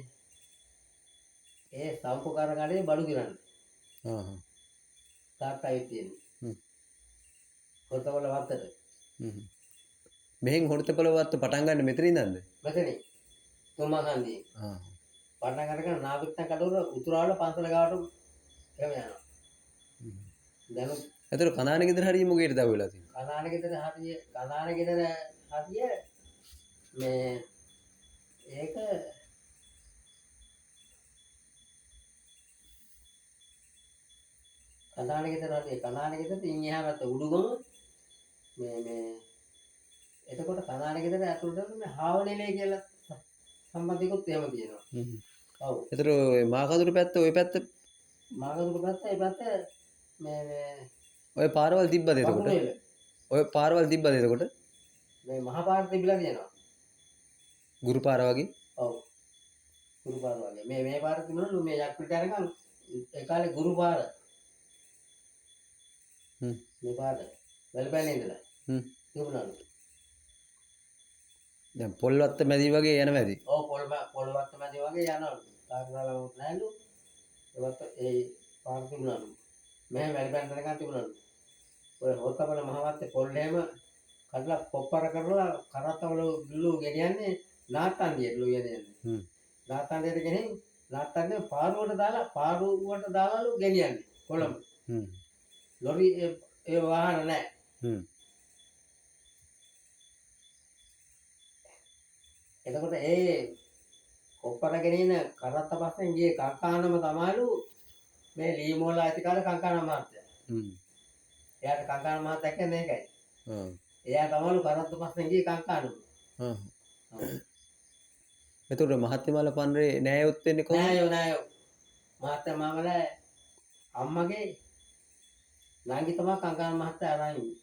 ඒ සම්පකාර කඩේ බඩු කිරන්න. තාත්තා විදිහින් තියන්නේ. හොරතපල වත්තට. මෙහෙන් හොරතපල වත්ත පටන් ගන්න මෙතන ඉඳන්ද? මෙතනින් තුම්මහන්දියේ. පටන් අරගෙන නාගොත් කඩවල උතුරාවල පන්සල ගාවට එහෙම යනවා. දැන් ඒතර කනාන ගෙදර හරිය මොකේද දව වෙලා තියෙන්නේ? කනාන ගෙදර හරිය මේ ඒක කනාන ගෙදර ඉන් එහා පැත්ත උඩුගම මේ එතකොට කනාන ගෙදර ඇතුළට මේ හාවනෙලේ කියලා සම්බන්ධිකුත් එහෙම තියෙනවා. ඔව්. ඒතර ඔය මාකදුරු පැත්ත ඔය පැත්ත මාකදුරු පැත්ත ඒ පැත්ත මේ ඔය පාරවල් තිබ්බද එතකොට? ඔය පාරවල් තිබ්බද එතකොට? මේ මහ පාර තිබිලා තියෙනවා. ගුරු පාර වගේ? ඔව්. ගුරු පාර වගේ. මේ පාර තිබුණලු මේ යක්විට අරගන්න ඒ කාලේ ගුරු පාර. මේ පාර වැලපෑනේ ඉඳලා. තිබුණලු. දැන් පොල්වත්ත මැදි වගේ යන මැදි. ඔව් පොල්වත්ත මැදි වගේ යනවලු. තාක්ෂණවලුත් නැලු. ඒවත් ඒ පාර තිබුණලු. මෙහෙ වැලපෑන තැනක තිබුණලු. ඔය හොරතපල මහවත්තේ පොල් එහෙම කඩලා කොප්පර කරලා කරත්තවල ගිල්ලු ගෙනියන්නේ නාත්තන්දියටලු යන්නේ. නාත්තන්දියට ගෙනින් නාත්තන්දිය පාරුවට දාලාලු ගෙනියන්නේ කොළඹ. ලොරි ඒ වාහන නැහැ. එතකොට ඒ කොප්පර ගෙනින කරත්ත පස්සෙන් ගියේ කංකානම තමයිලු මේ ලීමෝලා ඇතිකාර කංකාන මහත්තයා. එයාට කංකාන මහත්තයා කියන්නේ ඒකයි. එයා තමයිලු කරත්ත පස්සෙන් ගියේ කංකානම. එතකොට මහත්මයාල පන්රේ නෑයොත් වෙන්නේ කොහොමද? නෑයෝ. මහත්තයා මාමලා අම්මගේ නංගි තමයි කංකාන මහත්තයා අරන් ඉන්නේ.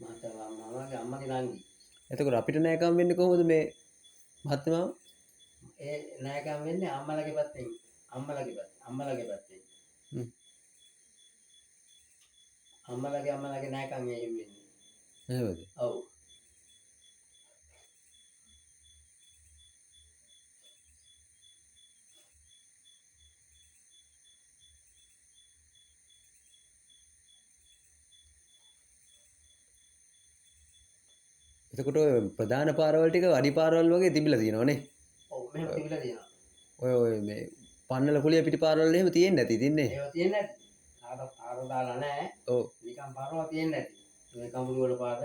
මහත්තයා මාමගේ අම්මගේ නංගි. එතකොට අපිට නෑකම් වෙන්නේ කොහොමද මේ මහත්මයාව? ඒ නෑකම් වෙන්නේ අම්මලගේ පැත්තෙන්. අම්මලගේ පැත්තෙන්. අම්මලගේ නෑකම් එහෙම වෙන්නේ. එහෙමද? ඔව්. එතකොට ඔය ප්‍රධාන පාරවල් ටික අඩි පාරවල් වගේ තිබිලා තියෙනවනේ. ඔව් මෙහෙම තිබිලා තියෙනවා. ඔය මේ පන්නල කුලිය පිටි පාරවල් එහෙම තියෙන්නේ නැති තින්නේ. ඒවා තියෙන්නේ නැති. ආර දාලා නැහැ. ඔව්. නිකන් පාරවල් තියෙන්නේ නැති. මේ කඹුරු වල පාර.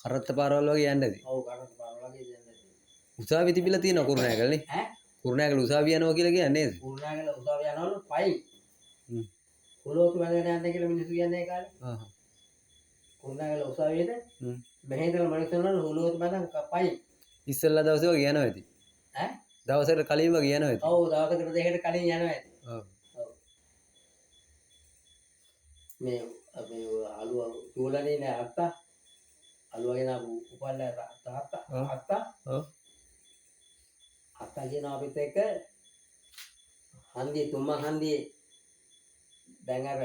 කරත්ත පාරවල් වගේ යන්නේ නැති. ඔව් කරත්ත පාරවල් වගේ යන්නේ නැති. උසාවිය තිබිලා තියෙනවා කුරුණෑගලනේ. ඈ? කුරුණෑගල උසාවිය යනවා කියලා කියන්නේ නේද? කුරුණෑගල උසාවිය යනවලු පයින්. පොළොවට වැදගෙන යන්න කියලා මිනිස්සු කියන්නේ ඒ කාලේ. කුරුණෑගල උසාවියේද මෙහෙ ඉඳලා මිනිස්සුන්වල හුලුවට බඳන් පයින්. ඉස්සෙල්ලා දවසේ වගේ යනවා ඇති. ඈ? දවසකට කලින් වගේ යනවා ඇති. ඔව් දවසකට දෙකකට කලින් යනවා ඇති. ඔව්. මේ අපි අලුව චූලනේ නෑ අත්තා අලුවගෙන උපල්ලා තාත්තා ඔව්. අත්තා ඔව්. අත්තා කියන අපිත් එක්ක හන්දිය තුම්මන් හන්දියේ දැන් අර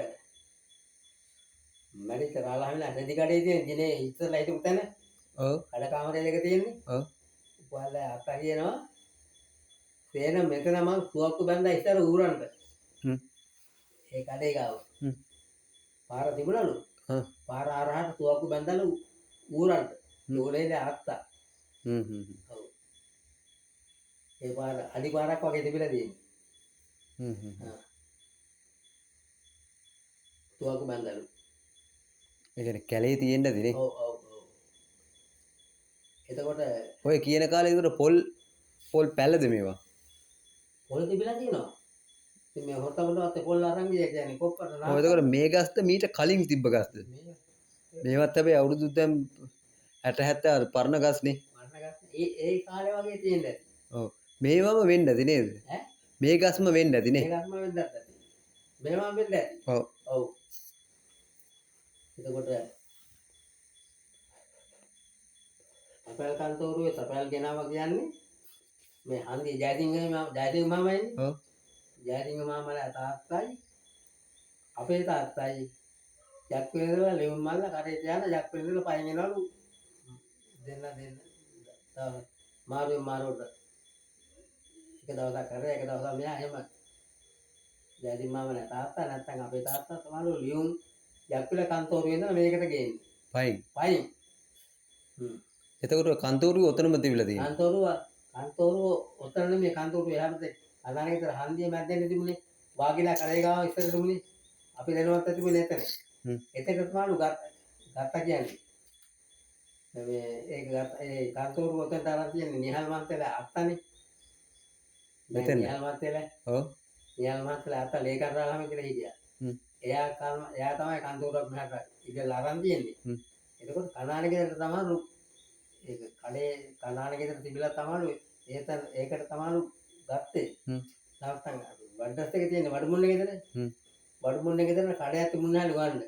මැරිච්ච රාලහාමිලා රෙදි කඩේ තියෙන දිනේ ඉස්සරලා හිටපු තැන ඔව්. කඩ කාමරේ දෙක තියෙන්නේ ඔව්. උපල්ලා අත්තා කියනවා තේන මෙතන මං තුවක්කු බැන්දා ඉස්සර ඌරන්ට හ්ම්. ඒ කඩේ ගාව හ්ම්. පාර තිබුණලු ආ. පාර ආරහට තුවක්කු බැන්දලු ඌරන්ට ඌරේද අත්තා හ්ම් හ්ම් හ්ම්. ඔව් ඒ පාර අඩි පාරක් වගේ තිබිලා තියෙන්නේ හ්ම් හ්ම්. තුවක්කු බැන්දලු ඒ කියන්නේ කැලේ තියෙන්නද නේ? ඔව් ඔව් ඔව් එතකොට ඔය කියන කාලේ විතර පොල් පැලද මේවා? පොල් තිබිලා තියෙනවා ඉතින් මේ හොරතබඩවත් පොල් අරන් ගියා කියන්නේ කොක්කට ඔව්. එතකොට මේ ගස්ද මීට කලින් තිබ්බ ගස්ද? මේවත් හැබැයි අවුරුදු දැන් 60 70 පරණ ගස්නේ. ඒ කාලේ වගේ තියෙන්නේ ඔව්. මේවම වෙන්න ඇති නේද? ඈ මේ ගස්ම වෙන්න ඇති නේ. ඒ ගස්ම වෙන්නත් ඇති මේවා වෙන්න ඇති ඔව්. ඔව් එතකොට තපල් කන්තෝරුවේ තපල් ගෙනාවා කියන්නේ මේ හන්දිය ජයසිංහ මාමා ඉන්නේ ඔව්. ජයසිංහ මාමලා තාත්තයි අපේ තාත්තයි ජක් වෙනදලා ලෙවුම් මල්ල කරේ තියාන ජක් වෙනදලා පයින් එනවලු දෙන්න මාරුවට එක දවසක් කරේ එක දවසක් මෙයා එහෙම ජයසිංහ මාමලා තාත්තා නැත්තම් අපේ තාත්තා තමයි ලියුම් ජක් වෙලා කන්තෝරුවේ ඉඳලා මේකට ගේන්නේ පයින්. පයින් එතකොට කන්තෝරුව ඔතනම තිබිලා තියෙනවා. කන්තෝරුව ඔතන නෙමෙයි කන්තෝරුව එහා පැත්තේ අදානේ විතර හන්දිය මැද්දෙන් තිබුණේ වාගිලා කරේ ගාව ඉස්සර තිබුණේ අපි දැනුවත් තිබුණේ එතන. එතකට තමයි ගත්තා කියන්නේ. මේ ඒ කන්තෝරුව ඔතන තරම් තියෙන්නේ නිහල් මන්තේලා අත්තනේ. මෙතන. නිහල් මන්තේලා. ඔව්. නිහල් මන්තේලා අත්ත ලේකරාලම කියලා හිටියා. එයා තමයි කන්තෝරුවක් මෙහාට ඉඳලා අරන් තියෙන්නේ. එතකොට කනානිකේට තමයි ඒක කඩේ කනානිකේට තිබිලා තමයි ඒකට තමයි ගත්තේ. නැත්තම් වඩස් එක තියෙන වඩමුන්නේ ගෙදර. වඩමුන්නේ ගෙදර කඩයක් තිබුණාලු ගන්න.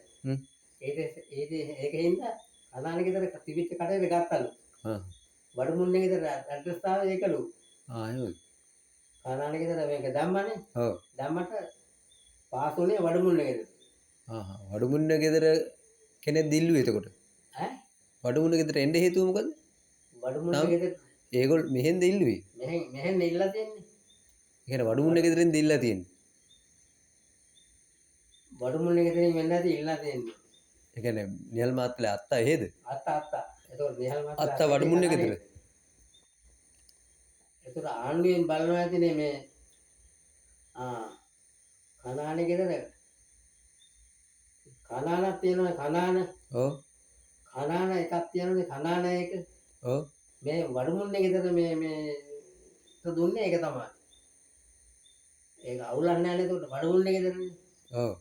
ඒකෙන්ද කනානිකේට තිබිච්ච කඩේට ගත්තලු. වඩමුන්නේ ගෙදර ඇඩ්‍රස් තාව ඒකලු. එහෙමයි. කනානිකේට මේක දැම්මනේ. ඔව්. දැම්මට පාස් උනේ වඩමුන්නේ ගෙදර. වඩමුන්න ගෙදර කෙනෙක් දිල්ලුවේ එතකොට. ඈ වඩමුණ ගෙදර එන්න හේතුව මොකද? වඩමුන්නේ ගෙදර ඒගොල්ලෝ මෙහෙන් දිල්ලුවේ. මෙහෙන් ඉල්ලලා තියෙන්නේ. ඒ කියන්නේ වඩමුණ ගෙදරින් දිල්ලා තියෙන්නේ. වඩමුන්නේ ගෙදරින් වෙන්න ඇති ඉල්ලලා තියෙන්නේ. ඒ කියන්නේ නිහල් මාත්‍රේ අත්තා එහෙද? අත්තා. එතකොට නිහල් මාත්‍රා අත්තා වඩමුණ ගෙදර. එතකොට ආණ්ඩුවෙන් බලනවා ඇතිනේ මේ කනානේ ගෙදර කනානක් තියෙනවා කනාන. ඔව්. කනාන එකක් තියෙනවානේ කනාන එක. ඔව්. මේ වඩමුන්නේ ගෙදර මේ දුන්නේ ඒක තමයි. ඒක අවුලක් නැහැ නේද? එතකොට වඩමුන්නේ ගෙදරනේ. ඔව්.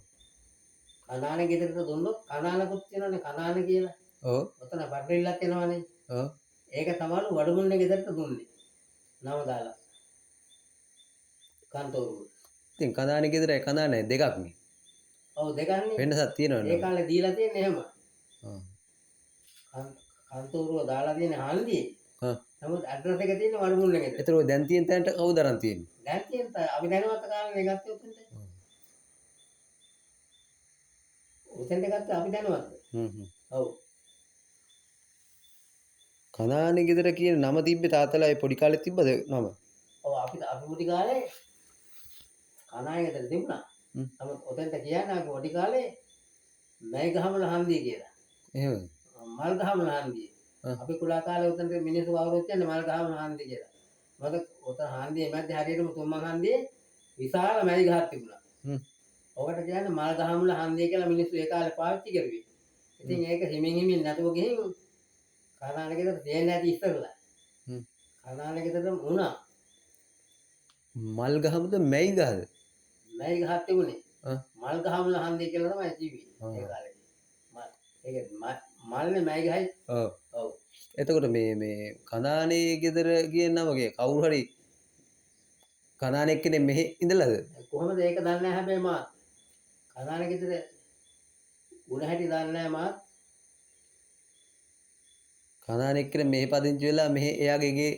කනාන ගෙදරට දුන්නොත් කනානකුත් තියෙනවානේ කනාන කියලා. ඔව්. ඔතන බඩරිල්ලක් එනවානේ. ඔව්. ඒක තමයි වඩමුන්නේ ගෙදරට දුන්නේ. නම දාලා. කන්තෝරුව. ඉතින් කඳානේ ගෙදර කඳානේ දෙකක් නේ. ඔව් දෙකන්නේ. වෙනසක් තියෙනවනේ. ඒ කාලේ දීලා තියෙන්නේ එහෙම. කන්තෝරුව දාලා තියෙන හන්දියේ. නමුත් ඇඩ්‍රස් එක තියෙන්නේ වඩමුන්නේ ගෙදර. ඒතර ඔය දැන් තියෙන තැනට කවුද අරන් තියෙන්නේ? දැන් තියෙන අපි දැනුවත් කාලේ ගත්තේ උතෙන්ට. උතෙන්ට ගත්තා අපි දැනුවත්. ඔව්. කඳානේ ගෙදර කියන නම තිබ්බේ තාත්තලා ඒ පොඩි කාලේ තිබ්බද නම? ඔව් අපි මුටි කාලේ කනායේ ගෙදර තිබුණා. නමුත් උතෙන්ට කියන්නේ අපි පොඩි කාලේ මයිගහමල හන්දිය කියලා. එහෙමද? මල්ගහමල හන්දිය. අපි කුඩා කාලේ උතෙන්ට මිනිස්සු වවරොත් කියන්නේ මල්ගහමල හන්දිය කියලා. මොකද උතන හන්දියේ මැද්දේ හරියටම තුම්මන් හන්දියේ විශාල මැයි ගහක් තිබුණා. ඔකට කියන්නේ මල්ගහමල හන්දිය කියලා මිනිස්සු ඒ කාලේ පාවිච්චි කරුවේ. ඉතින් ඒක හිමින් නැතුව ගිහින් කනානේ ගෙදර දෙන්නේ නැති ඉස්සරලා. කනානේ ගෙදර වුණා. මල් ගහමද මැයි ගහද? මැයි ගහක් තිබුණේ. මල්ගහමල හන්දිය කියලා තමයි කිව්වේ ඒ කාලේ. ඒක මල්නේ මැයි ගහයි. ඔව්. ඔව්. එතකොට මේ කඳානේ ගෙදර කියන නමගේ කවුරු හරි කඳානේ කෙනෙක් මෙහෙ ඉඳලාද? කොහොමද ඒක දන්නේ නැහැ හැබැයි මා කනානේ ගෙදර උණ හැටි දන්නේ නැහැ මාත්. කනානෙක් කියලා මෙහෙ පදිංචි වෙලා මෙහෙ එයාගේ ගේ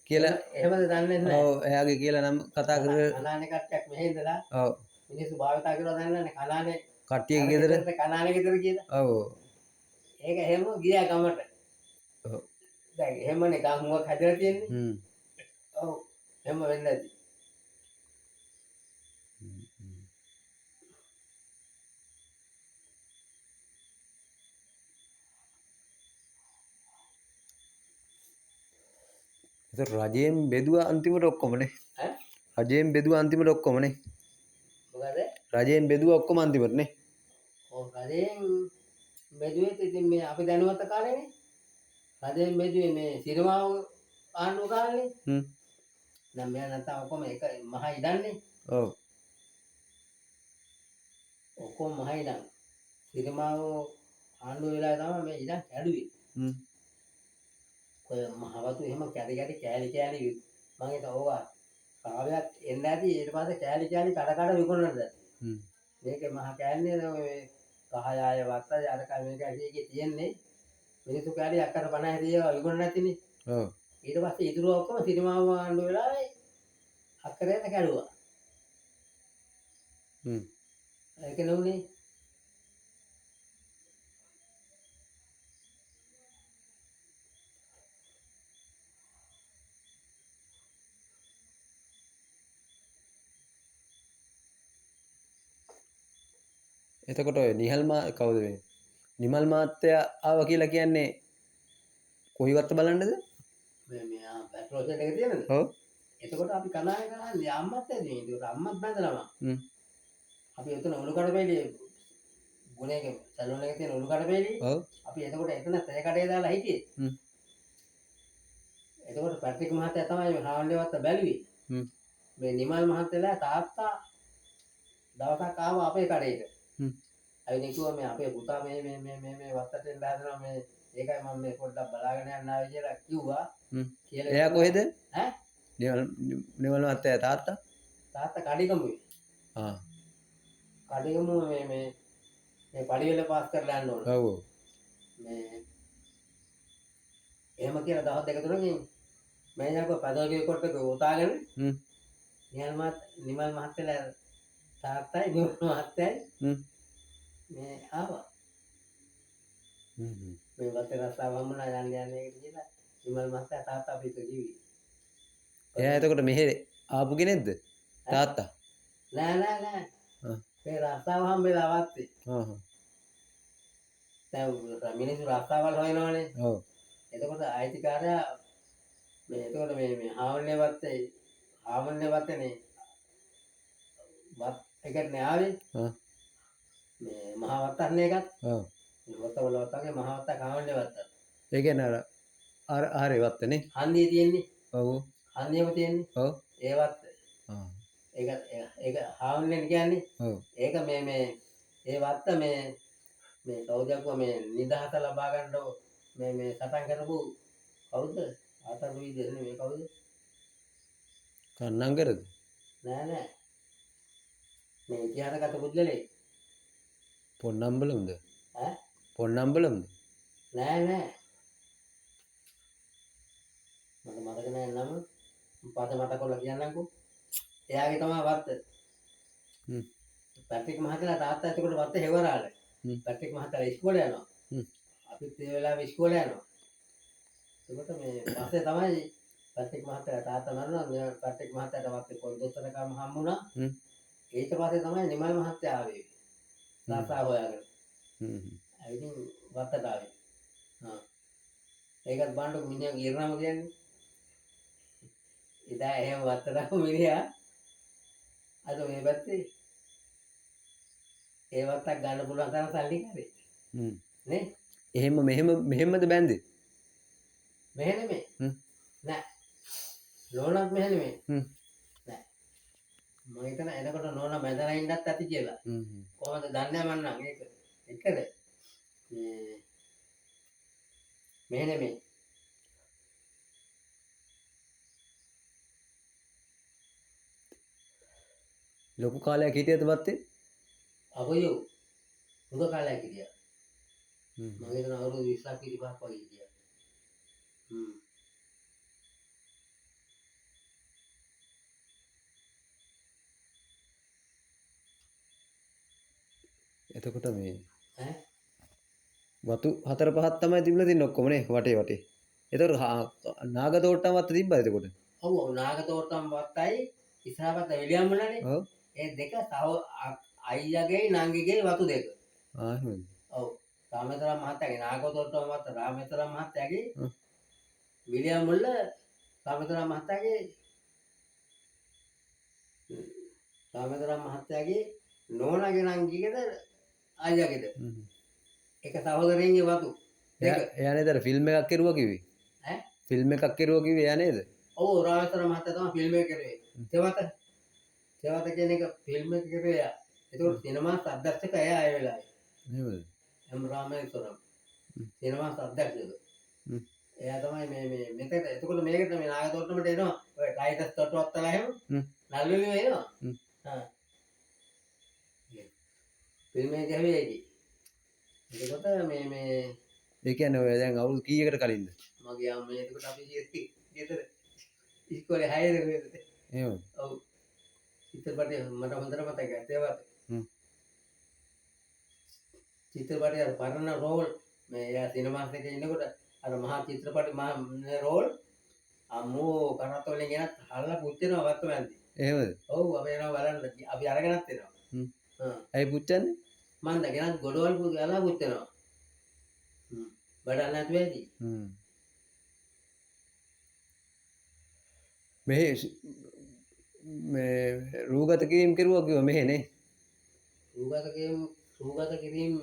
කියලා එහෙමද දන්නේ නැහැ. ඔව් එයාගේ කියලා නම් කතා කර කනානේ කට්ටියක් මෙහෙ ඉඳලා ඔව් මිනිස්සු භාවිතා කරලා දන්නේ නැහැ කනානේ. කට්ටියගේ ගෙදර කනානේ ගෙදර කියලා. ඔව් ඒක එහෙම ගියා ගමට. ඔව් දැන් එහෙමනේ ගහුවක් හැදලා තියෙන්නේ. හ්ම් ඔව් එහෙම වෙන්නේ නැති. ඒක රජයෙන් බෙදුවා අන්තිමට ඔක්කොමනේ ඈ රජයෙන් බෙදුවා අන්තිමට ඔක්කොමනේ මොකද? රජයෙන් බෙදුවා ඔක්කොම අන්තිමට නේ ඔව් රජයෙන් බෙදුවෙත් ඉතින් මේ අපි දැනුවත් කාලේනේ. රජයෙන් බෙදුවේ මේ සිරමාව ආණ්ඩුව කාලේ. හ්ම් දැන් මෙයා නැත්තම් ඔක්කොම එක මහ ඉඩන්නේ. ඔව් ඔක්කොම මහ ඉඩම්. සිරමාව ආණ්ඩුව වෙලා තමයි මේ ඉඩම් කැඩුවේ. හ්ම් ඔය මහවතු එහෙම කැඩි කැඩි කෑලි කෑලි මම හිත ඕවා කාවයක් එන්න ඇති ඊට පස්සේ කෑලි කෑලි කඩ කඩ විකුණනද හ්ම් මේකේ මහ කෑන්නේ ඔය කහයාය වත්තයි අර කල් මේක ඇහිගේ තියෙන්නේ මිනිස්සු කෑලි අක්කට 50 60 විකුණන නැතිනේ ඔව් ඊට පස්සේ ඉතුරු ඔක්කොම සිරිමාව ආණ්ඩුව වෙලාවේ අක්කරේට කැඩුවා හ්ම් ඒක නෙවුනේ එතකොට ඔය නිහල් මා කවුද මේ නිමල් මාත්‍යා ආවා කියලා කියන්නේ කොයිවත් බලන්නද මේ මෙයා පැට්‍රෝල් සෙට් එක තියෙනද ඔව් එතකොට අපි කනාය කරන්නේ අම්මත් ඇදී ඒකට අම්මත් බඳනවා හ්ම් අපි එතන උණු කඩපැලේ ගුණේක සැලුන් එකේ තියෙන උණු කඩපැලේ ඔව් අපි එතකොට එතන තේ කඩේ දාලා හිටියේ හ්ම් එතකොට පැට්‍රික් මහත්තයා තමයි මේ හාවන්ඩේවත්ත බැලුවේ හ්ම් මේ නිමල් මහත්තයලා තාත්තා දවසක් ආවා අපේ කඩේට හ්ම් ඇවිල්ලා කිව්වා මේ අපේ පුතා මේ වත්තට එන්න හදනවා මේ ඒකයි මම මේ පොඩ්ඩක් බලාගෙන යන්න ආවේ කියලා කිව්වා හ්ම් කියලා එයා කොහෙද ඈ නිමල් මාත්‍යා තාත්තා තාත්තා කඩිගමුවේ ආ කඩිගමුව මේ පඩිවෙල පාස් කරලා යන්න ඕන ඔව් මේ එහෙම කියලා දවස් දෙක තුනකින් මම යකෝ පදෝගේ කොටක උතාගෙන හ්ම් නිමල් මහත්තයලා තාත්තයි නිමල් මහත්තයයි හ්ම් මේ ආවා හ්ම් මේ වත්තේ රස්සාව හම්බුණා යන්නේ කියලා නිමල් මහත්තයා තාත්තා අපිට කිව්වේ එයා එතකොට මෙහෙ ආපු කෙනෙක්ද තාත්තා නෑ ආ මේ රස්සාව හම්බෙලා වත්තේ ආ දැන් මිනිස්සු රස්සාවල් හොයනවනේ ඔව් එතකොට අයිතිකාරයා මේ එතකොට මේ හාවන්නේ වත්තේනේ වත් එකට නේ ආවේ ආ මේ මහා වත්තන්නේ එකත් ඔව් මේ වත්තවල වත්තගේ මහා වත්ත හාවන්නේ වත්ත ඒ කියන්නේ අර ආරේ වත්තනේ හන්දියේ තියෙන්නේ ඔව් හන්දියම තියෙන්නේ ඔව් ඒ වත්ත ආ ඒක හාවන්නේ කියන්නේ ඔව් ඒක මේ ඒ වත්ත මේ කවුදක්ව මේ නිදහස ලබා ගන්න මේ සටන් කරපු කවුද ආතර රුයිද නෙමෙයි කවුද කන්නංගරද නෑ මේ ඉතිහාසගත පුද්ගලෙක් පොන්නම්බලම්ද ඈ පොන්නම්බලම්ද නෑ මට මතක නෑ නම පස්සේ මතක කරලා කියන්නම්කෝ එයාගේ තමයි වත්ත හ්ම් පැට්‍රික් මහත්තයා තාත්තා එතකොට වත්ත හෙවරාල හ්ම් පැට්‍රික් මහත්තයා ඉස්කෝලේ යනවා හ්ම් අපිත් ඒ වෙලාවේ ඉස්කෝලේ යනවා එතකොට මේ පස්සේ තමයි පැට්‍රික් මහත්තයා තාත්තා මරනවා මේ පැට්‍රික් මහත්තයාට වත්තේ පොල් දොස්තරකම හම්බුණා හ්ම් ඊට පස්සේ තමයි නිමල් මහත්තයා ආවේ රස්සා හොයාගෙන හ්ම් ඇවිදින් වත්තට ආවේ ඒකත් බණ්ඩු මිනිහා ගිරනම කියන්නේ ඉතින් එහෙම වත්තට මිනිහා අද මේ පැත්තේ ඒ වත්තක් ගන්න පුළුවන් තරම් සල්ලි කරේ හ්ම් නේ මෙහෙමද බැන්දේ මෙහෙ නෙමෙයි හ්ම් නෑ නෝනත් මෙහෙ නෙමෙයි හ්ම් නෑ මම හිතන එනකොට නෝනා මැදලා ඉන්නත් ඇති කියලා හ්ම් කොහොමද දන්නේ මන් නම් ඒක එකද මෙහෙ නෙමෙයි ලොකු කාලයක් හිටියද වත්තේ අපයෝ හුඟ කාලයක් හිටියා. හ්ම්. මම හිතන අවුරුදු 20ක් 25ක් වගේ හිටියා. හ්ම්. එතකොට මේ ඈ වතු 4-5ක් තමයි තිබිලා තින්නේ ඔක්කොම නේ වටේ වටේ. එතකොට නාගතෝට්ටම් වත්ත තිබ්බද එතකොට? ඔව් ඔව් නාගතෝටම් වත්තයි ඉස්සරහට විලියම් වලනේ. ඔව්. ඒ දෙක අයියාගේ නංගිගේ වතු දෙක. ආ එහෙමද? ඔව්. රාමේතරම් මහත්තයාගේ නාගතෝටම් වත්ත රාමේතරම් මහත්තයාගේ විලියම් වල රාමේතරම් මහත්තයාගේ රාමේතරම් මහත්තයාගේ නෝනාගේ නංගිගේද අයියාගේද හ්ම්. එක සහෝදරයන්ගේ වතු දෙක. එයා නේද ෆිල්ම් එකක් කෙරුවා කිව්වේ? ඈ ෆිල්ම් එකක් කෙරුවා කිව්වේ එයා නේද? ඔව් රාමේතරම් මහත්තයා තමයි ෆිල්ම් එක කරුවේ. තෙවත කියන එක ෆිල්ම් එක කරුවේ එයා. ඒකෝට සිනමා අධ්‍යක්ෂක එයා ඒ වෙලාවේ. එහෙමද? එම් රාමේතරම් සිනමා අධ්‍යක්ෂක. හ්ම්. එයා තමයි මේ මෙතන එතකොට මේකට මේ නාගතෝට්ටමට එනවා. ඔය ටයිටස් තොට්ටුවත්තලා එහෙම හ්ම්. නළුවිම එනවා. හ්ම්. හා. ෆිල්ම් එක ගැහුවේ ඒකි. එතකොට මේ ඒ කියන්නේ ඔය දැන් අවුරුදු කීයකට කලින්ද? මගේ අම්මේ එතකොට අපි ගෙදර ඉස්කෝලේ 6 දේ වේද. එහෙමද? ඔව්. චිත්‍රපටය මට හොඳට මතකයි. ඒවත් හ්ම්. චිත්‍රපටය අර පරණ රෝල් මේ එයා සිනමාස් එකේ ඉන්නකොට අර මහා චිත්‍රපටි මහා රෝල් අම්මෝ කරත් වලින් ගෙනත් හල්ලා පුච්චනවා වත්තමන්දි. එහෙමද? ඔව් අපි යනවා බලන්න. අපි අරගෙනත් එනවා. හ්ම්. හ්ම්. ඇයි පුච්චන්නේ? මන්ද ගෙනත් ගොඩවල් පුච්චලා පුච්චනවා. හ්ම්. බඩක් නැති වෙයි. හ්ම්. මෙහි මේ රූගත කිරීම කෙරුවා කිව්වා මෙහෙ නේ. රූගත කිරීම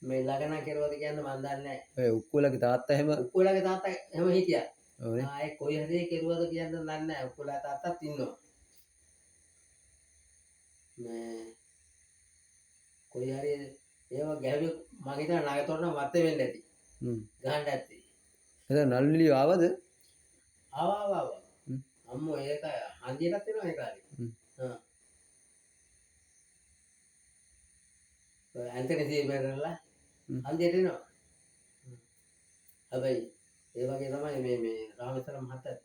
මේ ළඟන කෙරුවද කියන්න මන් දන්නේ නැහැ. ඔය උක්කුලගේ තාත්තා එහෙම උක්කුලගේ තාත්තා එහෙම හිටියා. ඔව්නේ. ආයේ කොයි හරි කෙරුවද කියන්න දන්නේ නැහැ. උක්කුලා තාත්තත් ඉන්නවා. මේ කොයි හරි ඒව ගැහුවේ මම හිතන නාගතෝරණ වත්තේ වෙන්න ඇති. හ්ම්. ගහන්න ඇති. එතන නළුලිය ආවද? ආවා. අම්මෝ ඒක හන්දියටත් වෙනවා ඒ කාලේ. හ්ම්. හා. ඇන්තනි සීබර්ලා හ්ම්. හන්දියට එනවා. හැබැයි ඒ වගේ තමයි මේ රාමේශ්වර මහත්තයා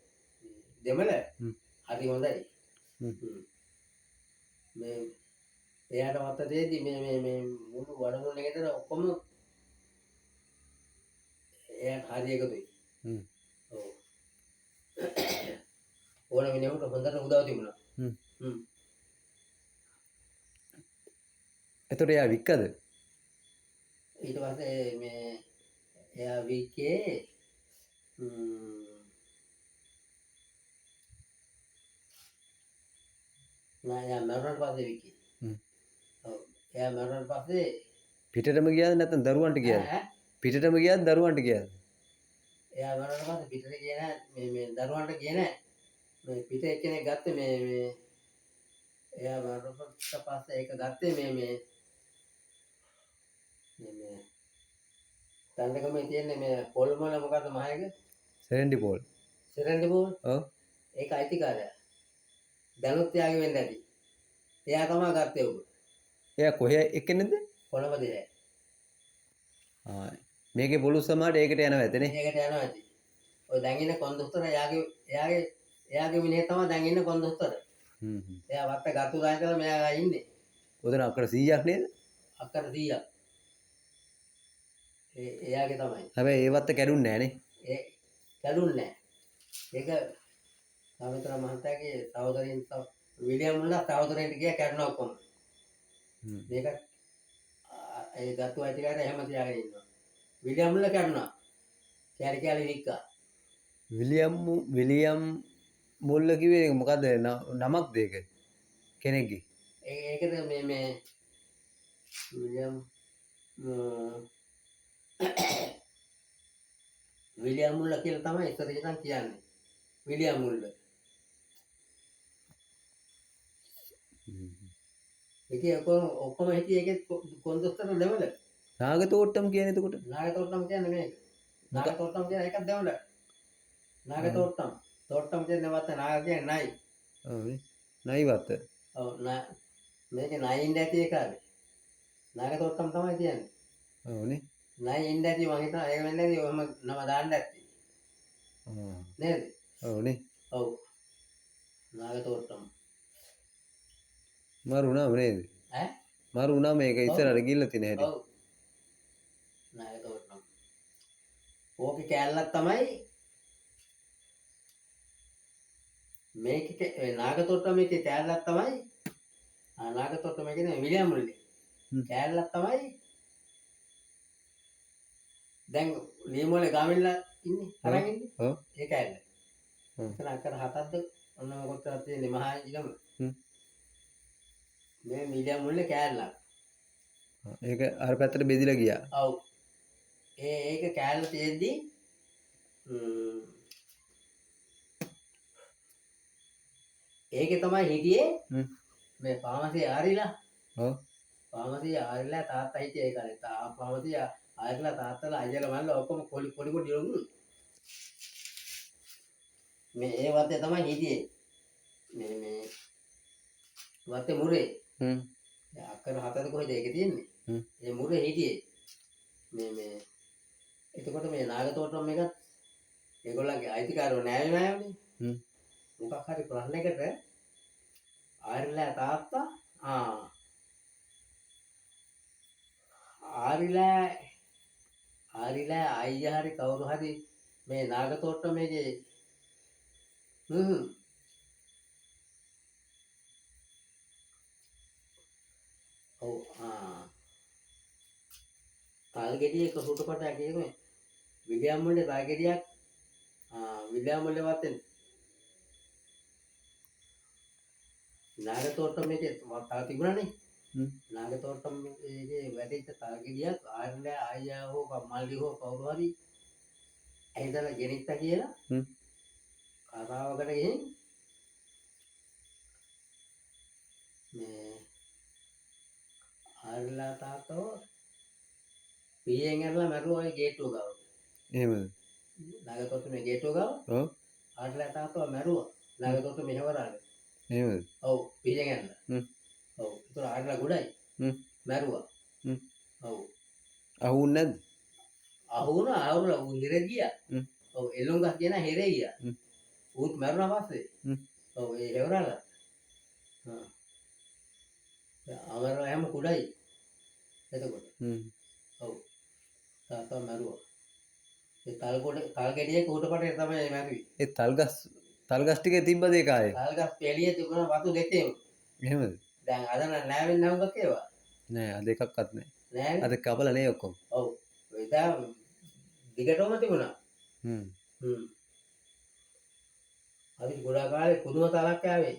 දෙමළ හ්ම්. හරි හොඳයි. හ්ම්. මේ එයාට මත දෙද්දි මේ මුළු වඩමුණ ගෙදර ඔක්කොම එයාට හරි එකතුයි. හ්ම්. ඔව්. ඕන මිනිහෙකුට හොඳට උදව් තිබුණා. හ්ම්. හ්ම්. එතකොට එයා වික්කද? ඊට පස්සේ මේ එයා විකේ නෑ එයා මරුණට පස්සේ විකේ. හ්ම්. ඔව්. එයා මරුණට පස්සේ පිටටම ගියාද නැත්නම් දරුවන්ට ගියාද? ඈ පිටටම ගියාද දරුවන්ට ගියාද? එයා මරුණට පස්සේ පිටට ගියේ නෑ මේ දරුවන්ට ගියේ නෑ. මේ පිට එක්කෙනෙක් ගත්තේ මේ එයා මරුණට පස්සේ ඒක ගත්තේ මේ තණ්ඩකමේ තියෙන්නේ මේ පොල්මල මොකද්ද මහයක සෙරෙන්ඩි පෝල්. සිරන්ඩි බෝල් ඔව්. ඒක අයිතිකාරයා. දැනුත් ත්‍යාග වෙන්න ඇති. එයා තමයි ගත්තේ උඹ. එයා කොහේ එක්කෙනෙක්ද? කොළඹ දෙය. ආ මේකේ පොලිස් සමාජයට ඒකට යනවා ඇතනේ. ඒකට යනවා ඇති. ඔය දැන් ඉන්න කොන්දොස්තර එයාගේ මිනිහ තමයි දැන් ඉන්න කොන්දොස්තර. හ්ම්. එයා වට ගත්තු ගාන කරලා මෙයා ඉන්නේ. උදේන අක්කර 100ක් නේද? අක්කර 100ක්. එයාගේ තමයි. හැබැයි ඒ වත්ත කැඩුන්නේ නැහැ නේ. ඒ කැඩුන්නේ නැහැ. ඒක සාමිත්‍ර මහත්තයාගේ සහෝදරයන් විලියම් මුල්ලා සහෝදරයන්ට ගියා කැඩුණා ඔක්කොම. හ්ම්. මේක ඒ ගත්තු අයිතිකාරය එහෙම තියාගෙන ඉන්නවා. විලියම් මුල්ලා කැඩුණා. කැලි වික්කා. විලියම් මුල්ල කිව්වේ මොකද්ද නමක්ද ඒක? කෙනෙක්ගේ. ඒකද මේ විලියම් විලියම් මුල්ලා කියලා තමයි ඉස්සර ඉඳන් කියන්නේ. විලියම් මුල්ලා. ඒකේ ඔක්කොම හිටියේ ඒකේ කොන්දොස්තර දෙවල. නාගතෝට්ටම් කියන්නේ එතකොට? නාගතෝට්ටම් කියන්නේ මේක. නාගතෝට්ටම් කියන එකක් දෙවල. නාගතෝට්ටම්. තෝට්ටම් කියන්නේ වත්ත නාග කියන්නේ නයි. ඔව් නේ. නයි වත්ත. ඔව් මේක නයින් ඇති එකද? නාගතෝට්ටම් තමයි කියන්නේ. ඔව්නේ. නයින් ඇති මං හිතනවා ඒක වෙන්නේ නැති ඔහම නම දාන්න ඇති. ආ. නේද? ඔව්නේ. ඔව්. නාගතෝට්ටම්. මරු වුණාම නේද? ඈ? මරු වුණාම මේක ඉස්සරහට ගිහිල්ලා තියෙන හැටි. ඔව්. නාගතෝට්ටම්. ඕකේ කෑල්ලක් තමයි මේකේ නාගතෝට්ටම් එකේ කෑල්ලක් තමයි නාගතෝට්ටම කියන්නේ විලියම් මුල්ලේ. කෑල්ලක් තමයි දැන් ලීමෝලේ ගාමිල්ලා ඉන්නේ අරන් ඉන්නේ. ඔව්. ඒ කෑල්ල. එතන අකර හතක්ද ඔන්න මොකක්ද තියෙන්නේ මහා ඉලම. මේ විලියම් මුල්ලේ කෑල්ලක්. ඒක අර පැත්තට බෙදිලා ගියා. ඔව්. ඒක කෑල්ල තියෙද්දි ඒකේ තමයි හිටියේ මේ පාමසිය ආරිලා. ඔව්. පාමසිය ආරිලා තාත්තා හිටියේ ඒ කාලේ. පාමසිය ආරිලා තාත්තලා අයියලා මල්ලා ඔක්කොම පොඩි ලොකු මේ ඒ වත්තේ තමයි හිටියේ. මේ වත්තේ මුරේ. අක්කර හතද කොහෙද ඒක තියෙන්නේ? ඒ මුරේ හිටියේ. මේ එතකොට මේ නාගතෝටම් එකත් ඒගොල්ලන්ගේ අයිතිකාරයෝ නෑනේ. මොකක් හරි ප්‍රශ්නයකට ආරිලා තාත්තා ආරිලා අයියා හරි කවුරු හරි මේ නාගතෝට්ටම එකේ ඔව් තල්ගෙඩියක සුටුපටයක් කියන්නේ විලියම් මුල්ලේ තල්ගෙඩියක් විලියම් මුල්ලේ වත්තේ නාගතෝට්ටම් එකේ තව තිබුණානේ. නාගතෝට්ටම් එකේ වැඩිච්ච තල්ගෙඩියක් ආරිලා අයියා හෝ මල්ලි හෝ කවුරු හරි ඇහිදලා ගෙනිත්තා කියලා කතාවකට ගිහින් මේ ආරිලා තාත්තව පියෙන් ඇරලා මැරුවා ඒ ගේට්ටුව ගාව. එහෙමද? නාගතෝට්ටමේ ගේට්ටුව ගාව. ඔව්. ආරිලා තාත්තව මැරුවා. නාගතෝට්ටම මෙහෙවරාලේ. එහෙමද? ඔව් පියෙන් ඇරලා. ඔව්. ඒතර ආරිලා ගොඩයි. මැරුවා. ඔව්. අහුුන්නේ නැද්ද? අහුණා ආවුලා ඌ හිර ගියා. ඔව් එළුම්ගස් කියන හිරේ ගියා. ඌත් මැරුණා පස්සේ. ඔව් ඒ හෙවරාලා. අමරලා හැම කුඩයි. එතකොට. ඔව්. තාත්තා මැරුවා. ඒ තල්ගෙඩියක උඩපටේ තමයි මැරුවේ. ඒ තල්ගස් ටිකේ තිබ්බද ඒ කාලේ? තල්ගස් එළියේ තිබුණා වතු දෙකේම. එහෙමද? දැන් අද නම් නෑවෙන්නේ නැහුඟක් ඒවා. නෑ අද එකක්වත් නෑ. නෑනේ. අද කපලා නේ ඔක්කොම. ඔව්. එදා දිගටම තිබුණා. අපි ගොඩාක් කාලේ පුදුම තරක් ආවේ.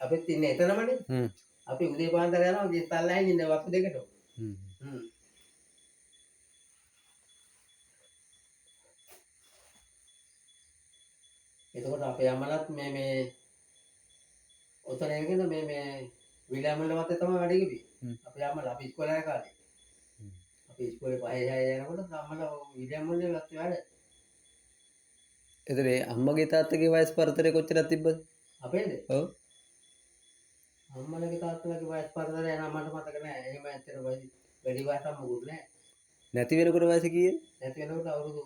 අපිත් ඉන්නේ එතනමනේ. අපි උදේ පාන්දර යනවා ගෙස් තල්ලාගෙන ඉන්න වතු දෙකට. එතකොට අපේ අම්මලත් මේ ඔතන එගෙන මේ විලියම් වල වත්තේ තමයි වැඩ කිව්වේ. අපේ අම්මලා අපි ඉස්කෝලේ යන කාලේ. අපි ඉස්කෝලේ 5 6 යනකොට අම්මලා විලියම් වල වත්තේ වැඩ. එතන අම්මගේ තාත්තගේ වයස් පරතරය කොච්චරක් තිබ්බද? අපේද? ඔව්. අම්මලගේ තාත්තලගේ වයස් පරතරය නම් මට මතක නෑ. එහෙම ඇත්තට වැඩි වයසක් මොකුත් නෑ. නැති වෙනකොට වයස කීයද? නැති වෙනකොට අවුරුදු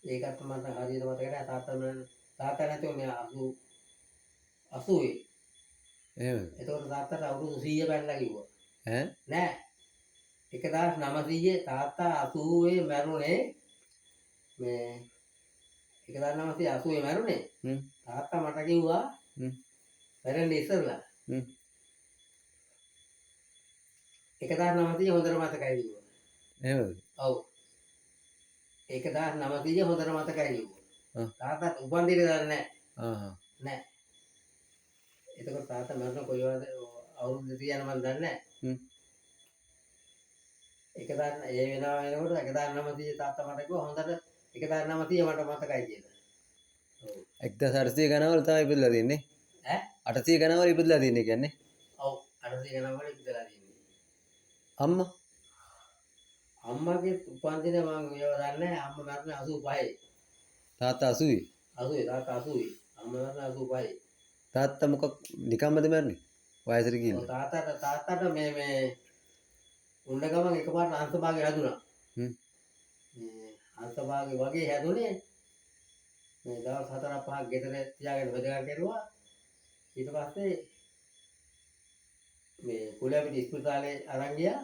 ඒකත් මට හරියට මතක නෑ. තාත්තා නැති උනේ 80. එහෙමද? එතකොට තාත්තට අවුරුදු 100 පැනලා කිව්වා. ඈ? නෑ. 1900 තාත්තා 80 මැරුණේ මේ 1980 මැරුණේ. තාත්තා මට කිව්වා මැරෙන්න ඉස්සෙල්ලා 1900 හොඳට මතකයි කිව්වා. එහෙමද? ඔව්. 1900 හොඳට මතකයි කිව්වා. තාත්තා උපන්දිනේ දන්නේ නෑ. නෑ. එතකොට තාත්තා මරණ කොයි වද අවුරුදු 200 යන මන් දන්නේ නෑ. ඒ වෙලාව වෙනකොට 1900 තාත්තා මට කිව්වා හොඳට 1900 මට මතකයි කියලා. ඔව්. 1800 ගණන්වල තමයි ඉපදලා තියෙන්නේ. ඈ? 800 ගණන්වල ඉපදලා තියෙන්නේ කියන්නේ. ඔව් 800 ගණන්වල ඉපදලා තියෙන්නේ. අම්මා අම්මගේ උපන්දින මම ඒව දන්නේ නෑ. අම්මා මරණේ 85. තාත්තා 80. 80 තාත්තා 80. අම්මා මරණේ 85. තාත්තා මොකක් නිකම්මද මැරුණේ? වයසට ගිහිල්ලා. තාත්තට මේ උන්න ගමන් එකපාරට අන්තභාගය හැදුනා. හ්ම්. මේ අන්තභාගය වගේ හැදුනේ මේ දවස් 4-5ක් ගෙදර තියාගෙන වැඩ කරුවා. ඊට පස්සේ මේ කුලපිට ඉස්පිරිතාලේ අරන් ගියා.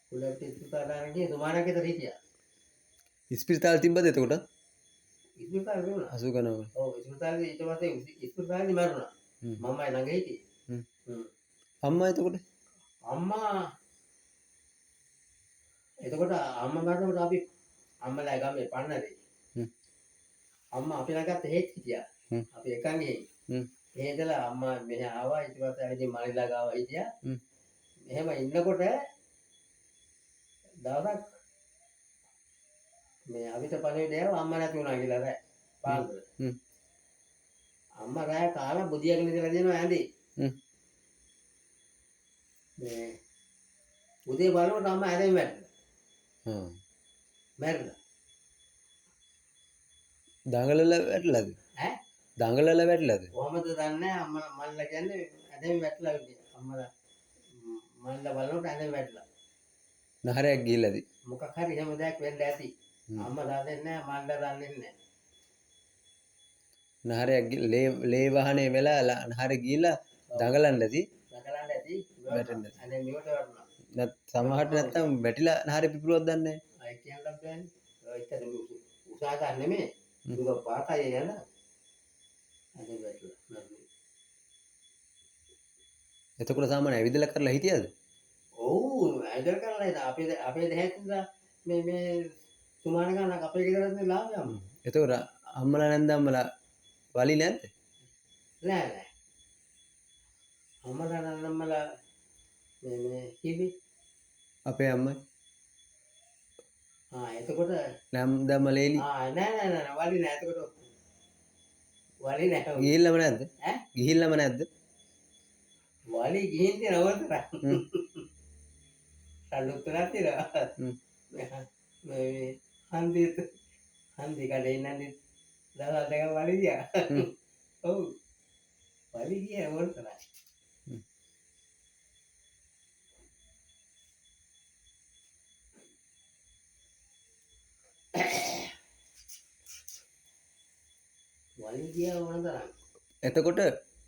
කුලපිට ඉස්පිරිතාලේ අරන් ගියේ සුමානක් ගෙදර හිටියා. ඉස්පිරිතාල තිබ්බද එතකොට? ඉස්පිරිතාලේ වුණා. 80 ගණන්. ඔව් ඉස්පිරිතාලේ ඊට පස්සේ ඉස්පිරිතාලේ මැරුණා. මමයි ළඟ හිටියේ. හ්ම්. අම්මා එතකොට? අම්මා එතකොට අම්මා මැරුණාට අපි අම්මලා ගමේ පන්නරේ. හ්ම්. අම්මා අපි ළඟත් හේත් හිටියා. හ්ම්. අපි එකන් ගිහින්. හ්ම්. ඒ ඉඳලා අම්මා මෙහා ආවා. ඊට පස්සේ ආයෙත් මනිලා ගාව හිටියා. හ්ම්. එහෙම ඉන්නකොට දවසක් මේ අපිට පණිවිඩය ආවා අම්මා නැති වුණා කියලා රෑ පාන්දර. හ්ම්. අම්මා රෑ කාලා බුදියාගෙන ඉඳලා දෙනවා ඇඳේ. හ්ම්. මේ උදේ බලනකොට අම්මා ඇඳෙන් වැටෙනවා. හ්ම්. මැරිලා. දඟලලා වැටලාද? ඈ? දඟලලා වැටලාද? කොහමද දන්නේ අම්මා මල්ලා කියන්නේ ඇඳෙන් වැටලා විදිය. අම්මලා මල්ලා බලනකොට ඇඳෙන් වැටලා. නහරයක් ගිහිල්ලාද? මොකක් හරි එහෙම දෙයක් වෙන්න ඇති. අම්මා දන්නේ නැහැ මල්ලා දන්නේ නැහැ. නහරයක් ලේ වාහනේ වෙලා නහරේ ගිහිල්ලා දඟලන්න ඇති. දඟලන්න ඇති. වැටෙන්න. ඇඳෙන් නිවට වටුණා. සමහරට නැත්තම් වැටිලා නහරේ පිපුරුවක් දන්නේ නැහැ. අය කියන්න බෑනේ. ඔය ඉතින් උසා ගන්න නෙමෙයි. දුක පාතයි යන. ඇඳෙන් වැටලා. නෑ. එතකොට සාමාන්‍ය ඇවිදලා කරලා හිටියද? ඔව් ඇඳල් කරලා ඉතින් අපේ දෙහැත්ලා මේ සුමාන ගන්නක් අපේ ගෙදරත් නේ ලාභයම. එතකොට අම්මලා නැන්දම්මලා වලි නැද්ද? නෑ. අම්මලා නන්නම්මලා මේ කිවි. අපේ අම්මයි. එතකොට නැන්දම්ම ලේලි. නෑ වලි නෑ එතකොට. වලි නෑ. ගිහිල්ලාම නැද්ද? ඈ? ගිහිල්ලාම නැද්ද? වලි ගිහින් තියනවද? සල්ලුත්තරක් තියනවා. මේ හන්දි කඩේ ඉන්නන්නේ දවල් දෙකක් වලි ගියා. ඔව්. වලි ගියා වොල්තරයි. වලි ගියා වොල්තරයි. එතකොට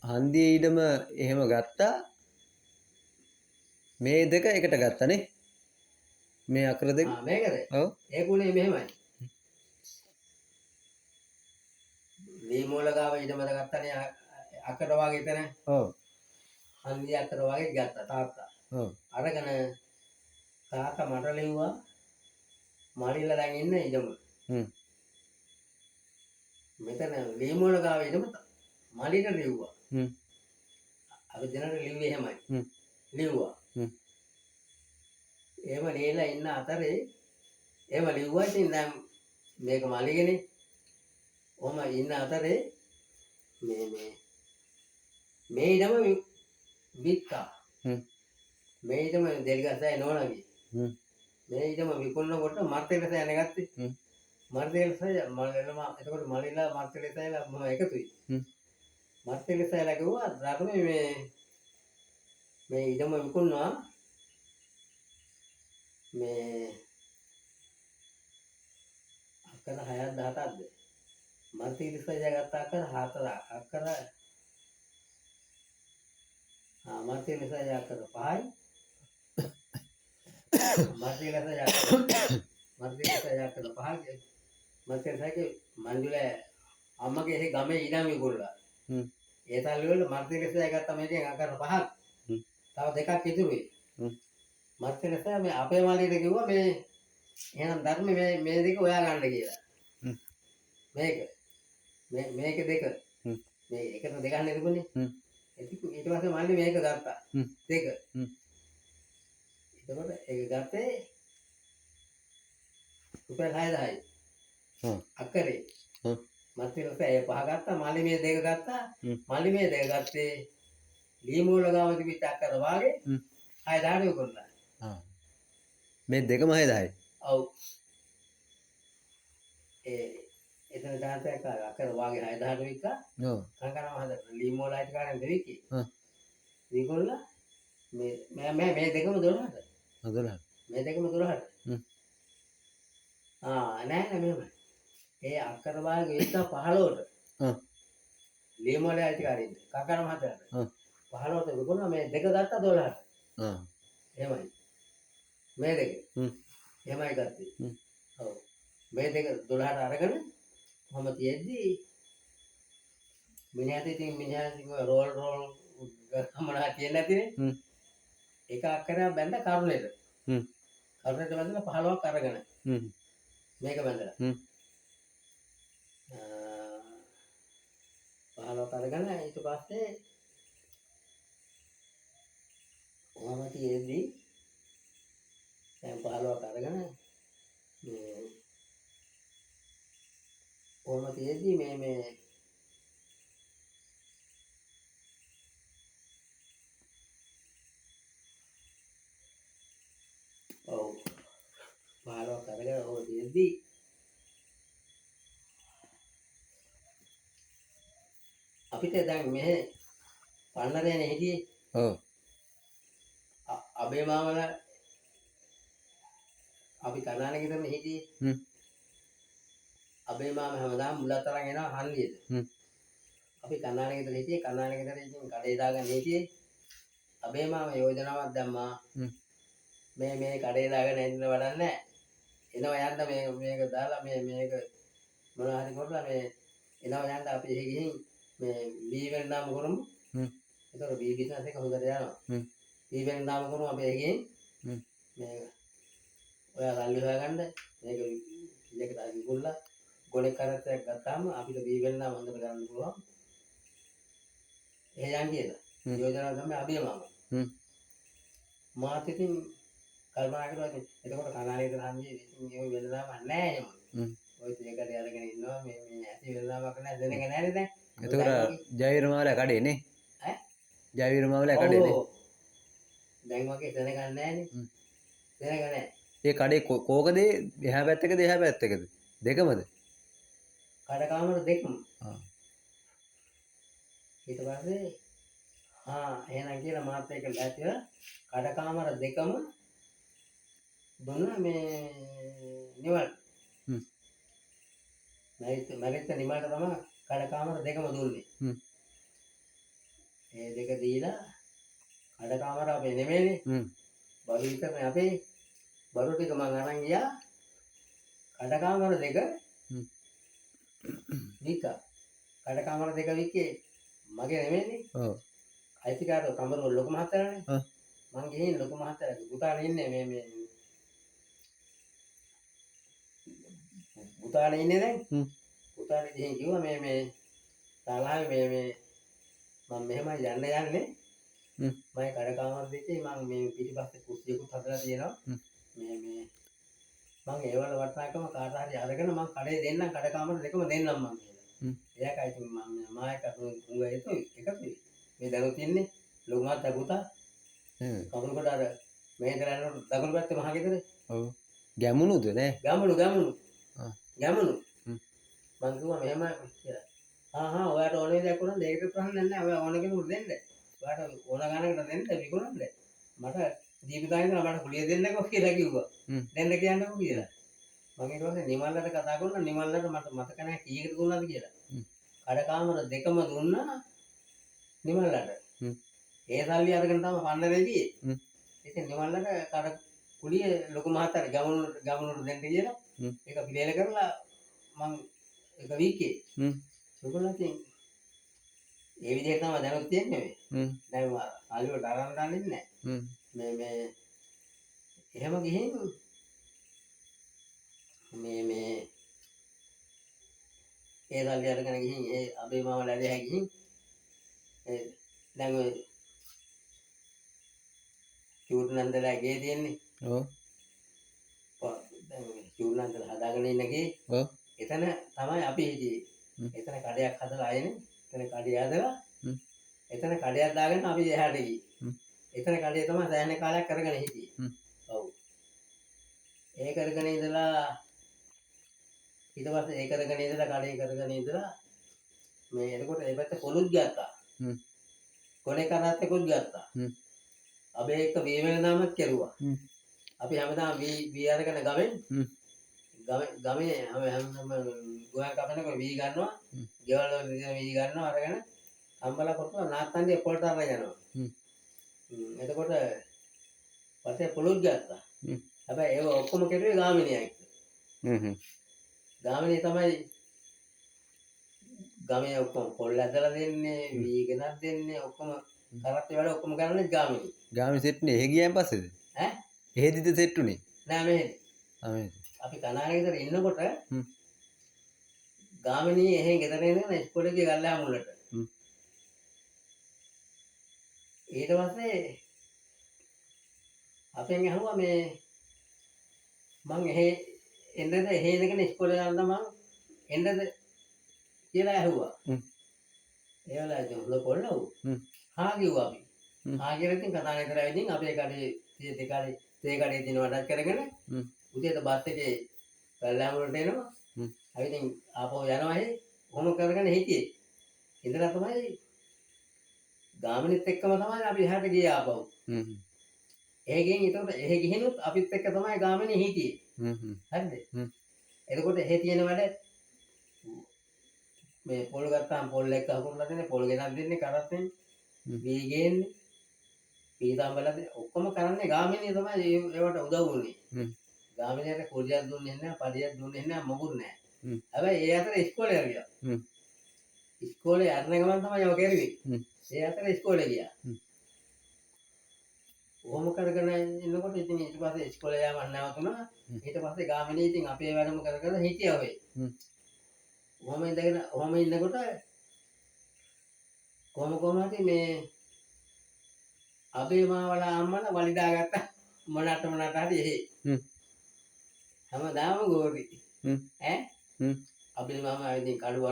හන්දියේ ඊඩම එහෙම ගත්තා. මේ දෙක එකට ගත්තනේ. මේ අක්‍ර දෙක. මේකද? ඔව්. ඒකුනේ මෙහෙමයි. මේ මූල ගාව ඊටමද ගත්තනේ අකට වගේ එතන. ඔව්. හන්දිය අකට වගේ ගත්තා තාත්තා. ඔව්. අරගෙන තාත්තා මට ලිව්වා මරිලා දැන් ඉන්න ඉඩම. හ්ම්. මෙතන මේ මූල ගාව ඉඩම මලිට ලිව්වා. හ්ම්. අපි දෙනට ලිව්වේ එහෙමයි. හ්ම්. ලිව්වා. හ්ම්. එහෙම ලියලා ඉන්න අතරේ එහෙම ලිව්වා ඉතින් දැන් මේක මලිගනේ. ඔහම ඉන්න අතරේ මේ ඉඩම වික්කා. මේ ඉඩම දෙල්ගසයි නෝනගේ. මේ ඉඩම විකුණනකොට මර්තෙලසයන ගත්තේ. මර්තෙලසය මලලම එතකොට මලිලා මර්තෙලසයලා මම එකතුයි. මර්තෙලසයලා කිව්වා ධර්මයේ මේ ඉඩම විකුණනවා මේ අක්කර 6ක් 17ක්ද මර්තෙලසය ගත්ත අක්කර 4ක් අක්කර මර්තෙලසය අක්කර 5යි මර්තෙලසය අක්කර 5යි මර්තෙලසයගේ මන්දුලේ අම්මගේ ඒ ගමේ ඉඩම් විකුණලා ඒ තල්ලි වල මර්තෙලසය ගත්ත මේකෙන් අක්කර 5ක් තව දෙකක් ඉතුරුයි මර්තෙලසය මේ අපේ මල්ලිට කිව්වා මේ එහෙනම් ධර්ම මේ දෙක හොයා ගන්න කියලා මේක දෙක මේ එකට දෙකක් නෙදුනේ ඊට පස්සේ මල්ලි මේක ගත්තා දෙක එතකොට ඒක ගත්තේ රුපියල් 6000යි අක්කරේ මර්තෙලසය 5 ගත්තා මල්ලි මේ දෙක ගත්තා මල්ලි මේ දෙක ගත්තේ ලීමූල ගාව තිබිච්ච අක්කර වාගේ 6000ට විකුණලා මේ දෙකම 6000යි ඔව් එතන දාතයක් අකර වාගේ 6000ට වික්කා. ඔව්. කංකරම හද ලීමෝල අයිතිකාරයන් දෙවිකේ. ආ. ඒගොල්ල මේ දෙකම 12ට. 12. මේ දෙකම 12ට. හ්ම්. නෑ මෙහෙම. ඒ අක්කර වාගේ වික්කා 15ට. ආ. ලීමෝල අයිතිකාරයන් කංකරම හදට. ආ. 15ට විකුණා මේ දෙක ගත්තා 12ට. ආ. එහෙමයි. මේ දෙක. හ්ම්. එහෙමයි ගත්තේ. හ්ම්. ඔව්. මේ දෙක 12ට අරගෙන මම තියෙද්දි මිනිහට ඉතින් රෝල් ගමනා තියෙන්නේ නැතිනේ. හ්ම්. එක අක්කරයක් බැඳ කරුණේට. හ්ම්. කරුණේට බැඳලා 15ක් අරගෙන හ්ම්. මේක බැඳලා. හ්ම්. 15ක් අරගෙන ඊට පස්සේ මම තියෙද්දි දැන් 15ක් අරගෙන මේ කොහොම තියෙද්දි මේ ඔව් 15ක් අරගෙන ඔය තියෙද්දි අපිට දැන් මෙහෙ පන්නරේනේ හිටියේ. ඔව්. අබේ මාමල අපි කනානේ ගෙදරනේ හිටියේ. හ්ම්. අබේ මාම හැමදාම මුලත් අරන් එනවා හන්දියට. හ්ම්. අපි කනානේ ගෙදර හිටියේ. කනානේ ගෙදර ඉතින් කඩේ දාගෙන හිටියේ. අබේ මාම යෝජනාවක් දැම්මා. හ්ම්. මේ කඩේ දාගෙන ඉන්න වැඩක් නැහැ. එනවා යන්න මේක දාලා මේක මොනවා හරි කරලා මේ එනවා යන්න අපි එහෙ ගිහින් මේ බී වෙන නාම කරමු. හ්ම්. ඒතර බී බිස්නස් එක හොඳට යනවා. හ්ම්. බී වෙන නාම කරමු අපි එහෙ ගිහින් හ්ම්. මේ ඔයා සල්ලි හොයාගන්න මේක ඉලෙකට අවිගුල්ලා ගොඩක් කරත්තයක් ගත්තාම අපිට බී වෙන නාම හොඳට ගන්න පුළුවන්. එහෙ යන් කියලා. හ්ම්. යෝජනාව තමයි අබේ මාම. හ්ම්. මාත් ඉතින් කල්පනා කරුවා ඉතින් එතකොට කනාලේ ඉඳන් හන්දියේ ඉතින් ඒ වෙනදාම නැහැ එහෙම. හ්ම්. ඔය තේකට අරගෙන ඉන්නවා මේ ඇති වෙනදාමක් නැහැ දෙනක නැහැනේ දැන්. එතකොට ජයවිරමාවලා කඩේ නේ? ඈ? ජයවිරමාවලා කඩේ නේ? ඔව්. දැන් වගේ දෙනක නැහැනේ. හ්ම්. දෙනක නැහැ. ඒ කඩේ කෝකද එහා පැත්තකද එහා පැත්තකද? දෙකමද? කඩකාමර දෙකම. ආ. ඊට පස්සේ එහෙනම් කියලා මාත් එක්ක දැක්කලා කඩකාමර දෙකම දුන්නා මේ නිවල්. හ්ම්. මරිත නිමල්ට තමයි කඩකාමර දෙකම දුන්නේ. හ්ම්. ඒ දෙක දීලා කඩකාමර අපේ නෙමෙයිනේ. හ්ම්. බඩු විතරනේ අපේ. බඩු ටික මං අරන් ගියා. කඩකාමර දෙක හ්ම්. විකා. කඩකාමර දෙක විකේ මගේ නෙමෙයිනේ. ඔව්. අයිතිකාරව කමරුව ලොකු මහත්තයානේ. ආ. මං ගිහින් ලොකු මහත්තයාගේ පුතානේ ඉන්නේ මේ පුතානේ ඉන්නේ දැන්. හ්ම්. පුතානේ ගිහින් කිව්වා මේ තාලාවේ මේ මම මෙහෙමයි යන්න යන්නේ. හ්ම්. මම කඩකාමර දෙකේ මම මේ පිටිපස්සේ කුස්සියකුත් හදලා තියෙනවා. හ්ම්. මේ මම ඒවල වටනාකම කාට හරි අරගෙන මම කඩේ දෙන්නම් කඩකාමර දෙකම දෙන්නම් මම කියලා. හ්ම්. එයාකයි ඉතින් මම මායක උංගා එකතුයි. මේ දැනුත් ඉන්නේ ලොකු මහත්තයා පුතා. කවුරු කොට අර මේ ඉඳලා දකුණු පැත්තේ මහ ගෙදර. ඔව්. ගැමුණුද නේ? ගමනු. ආ. ගමනු. හ්ම්. මං කිව්වා මෙහෙමයි කියලා. ඔයාට ඕන දෙයක් වුණා දෙයකට ප්‍රශ්න නැහැ. ඔයා ඕන කෙනෙකුට දෙන්න. ඔයාට ඕන ගානකට දෙන්න විකුණන්න. මට ජීවිතයෙන් මට කුලිය දෙන්නකෝ කියලා කිව්වා. හ්ම්. දෙන්න කියන්නකෝ කියලා. මම ඊට පස්සේ නිමල්ලට කතා කරලා නිමල්ලට මට මතක නැහැ කීයකට දුන්නාද කියලා. හ්ම්. කඩකාමර දෙකම දුන්නා නිමල්ලට. හ්ම්. ඒ සල්ලි අරගෙන තමයි පන්නරේ ගියේ. හ්ම්. ඉතින් නිමල්ලට කඩ කුලිය ලොකු මහත්තයාට ගමනුට දෙන්න කියලා. හ්ම්. ඒක පිළියෙල කරලා මං එක වීකේ. හ්ම්. ඒගොල්ලෝ ඉතින් ඒ විදිහට තමයි දැනුත් තියෙන්නේ මේ. හ්ම්. දැන් ආලිවට අරන් දාන්නේ නැහැ. හ්ම්. මේ එහෙම ගිහින් මේ ඒ සල්ලි අරගෙන ගිහින් ඒ අබේ මාම ලැබෙහා ගිහින් දැන් ඔය චූර්ණන්දලා ගේ තියෙන්නේ. ඔව්. දැන් චූර්ණන්දලා හදාගෙන ඉන්න ගේ. ඔව්. එතන තමයි අපි හිටියේ. හ්ම්. එතන කඩයක් හදලා ආයනේ. එතන කඩේ හදලා හ්ම්. එතන කඩයක් දාගෙන අපි එහාට ගියේ. හ්ම්. එතන කඩේ තමයි සෑහෙන කාලයක් කරගෙන හිටියේ. හ්ම්. ඔව්. ඒ කරගෙන ඉඳලා ඊට පස්සේ ඒ කරගෙන ඉඳලා කඩේ කරගෙන ඉඳලා මේ එතකොට ඒ පැත්තේ පොලුත් ගත්තා. හ්ම්. කොනේ කරත්තෙකුත් ගත්තා. හ්ම්. අපි එක්ක වී වෙනදාමත් කෙරුවා. හ්ම්. අපි හැමදාම වී අරගෙන ගමෙන් හ්ම්. ගමේ හැම ගෝයන් කපනකොට වී ගන්නවා. හ්ම්. ගෙවල් වල තියෙන වී ගන්නවා අරගෙන අම්බලා කොටලා නාත්තන්ගේ පොල්ට අරගෙන යනවා. හ්ම්. එතකොට පස්සේ පොලුත් ගත්තා. හ්ම්. හැබැයි ඒව ඔක්කොම කෙරුවේ ගාමිණියා එක්ක. හ්ම්. ගාමිණිය තමයි ගමේ ඔක්කොම පොල් ඇදලා දෙන්නේ, වී ගෙනත් දෙන්නේ, ඔක්කොම කරත්තේ වැඩ ඔක්කොම කරන්නේ ගාමිණිය. ගාමි සෙට්නේ එහෙ ගියන් පස්සේද? ඈ? එහෙදිද සෙට්ුනේ? නෑ මෙහෙ. ආ අපි කනාලේ ගෙදර ඉන්නකොට හ්ම්. ගාමිණිය එහෙන් ගෙදර ඉඳගෙන ඉස්කෝලේ ගිය ගල්ලා මුලට. හ්ම්. ඊට පස්සේ අපෙන් ඇහුවා මේ මං එහෙ එන්නද එහෙ ඉඳගෙන ඉස්කෝලේ යන්න මං එන්නද කියලා ඇහුවා. හ්ම්. ඒ වෙලාවේ හොඳ පොල්ලව. හ්ම්. හා කිව්වා අපි. හ්ම්. හා කියලා ඉතින් කතා කරලා ඉතින් අපේ කඩේ තේ කඩේ තියෙන වඩක් කරගෙන හ්ම්. උදේට බස් එකේ කල්ලාමුලට එනවා. හ්ම්. අපි ඉතින් ආපහු යනවා එහෙ. කොහොම කරගෙන හිටියේ. ඉඳලා තමයි ගාමිණිත් එක්කම තමයි අපි එහාට ගියේ ආපහු. හ්ම්. එහෙ ගිහින් ඒතකොට එහෙ ගිහිනුත් අපිත් එක්ක තමයි ගාමිණී හිටියේ. හ්ම්. හරිද? හ්ම්. එතකොට එහෙ තියෙන වැඩ මේ පොල් ගත්තාම පොල් එක්ක හකුරලා දෙන්නේ පොල් ගෙනත් දෙන්නේ කරත්තෙන් වී ගේන්නේ පීතම්බලද ඔක්කොම කරන්නේ ගාමිණිය තමයි ඒවට උදව් වුනේ. හ්ම්. ගාමිණියට කුලියක් දුන්නේ නැහැ පඩියක් දුන්නේ නැහැ මොකුත් නැහැ. හ්ම්. හැබැයි ඒ අතර ඉස්කෝලේ ගියා. හ්ම්. ඉස්කෝලේ යන ගමන් තමයි ඔය කරුවේ. හ්ම්. ඒ අතර ඉස්කෝලේ ගියා. හ්ම්. ඔහොම කරගෙන ඉන්නකොට ඉතින් ඊට පස්සේ ඉස්කෝලේ යාම නැවතුණා. ඊට පස්සේ ගාමිණී ඉතින් අපේ වැඩම කර කර හිටියා ඔය. හ්ම්. ඔහොම ඉන්නකොට කොහොම හරි මේ අපේ මාවලා අම්මලා වලිදාගත්තා මොනට හරි එහෙ. හ්ම්. හැමදාම ගෝරි. හ්ම්. ඈ? හ්ම්. අපේ මාමා ඉතින් කඩුව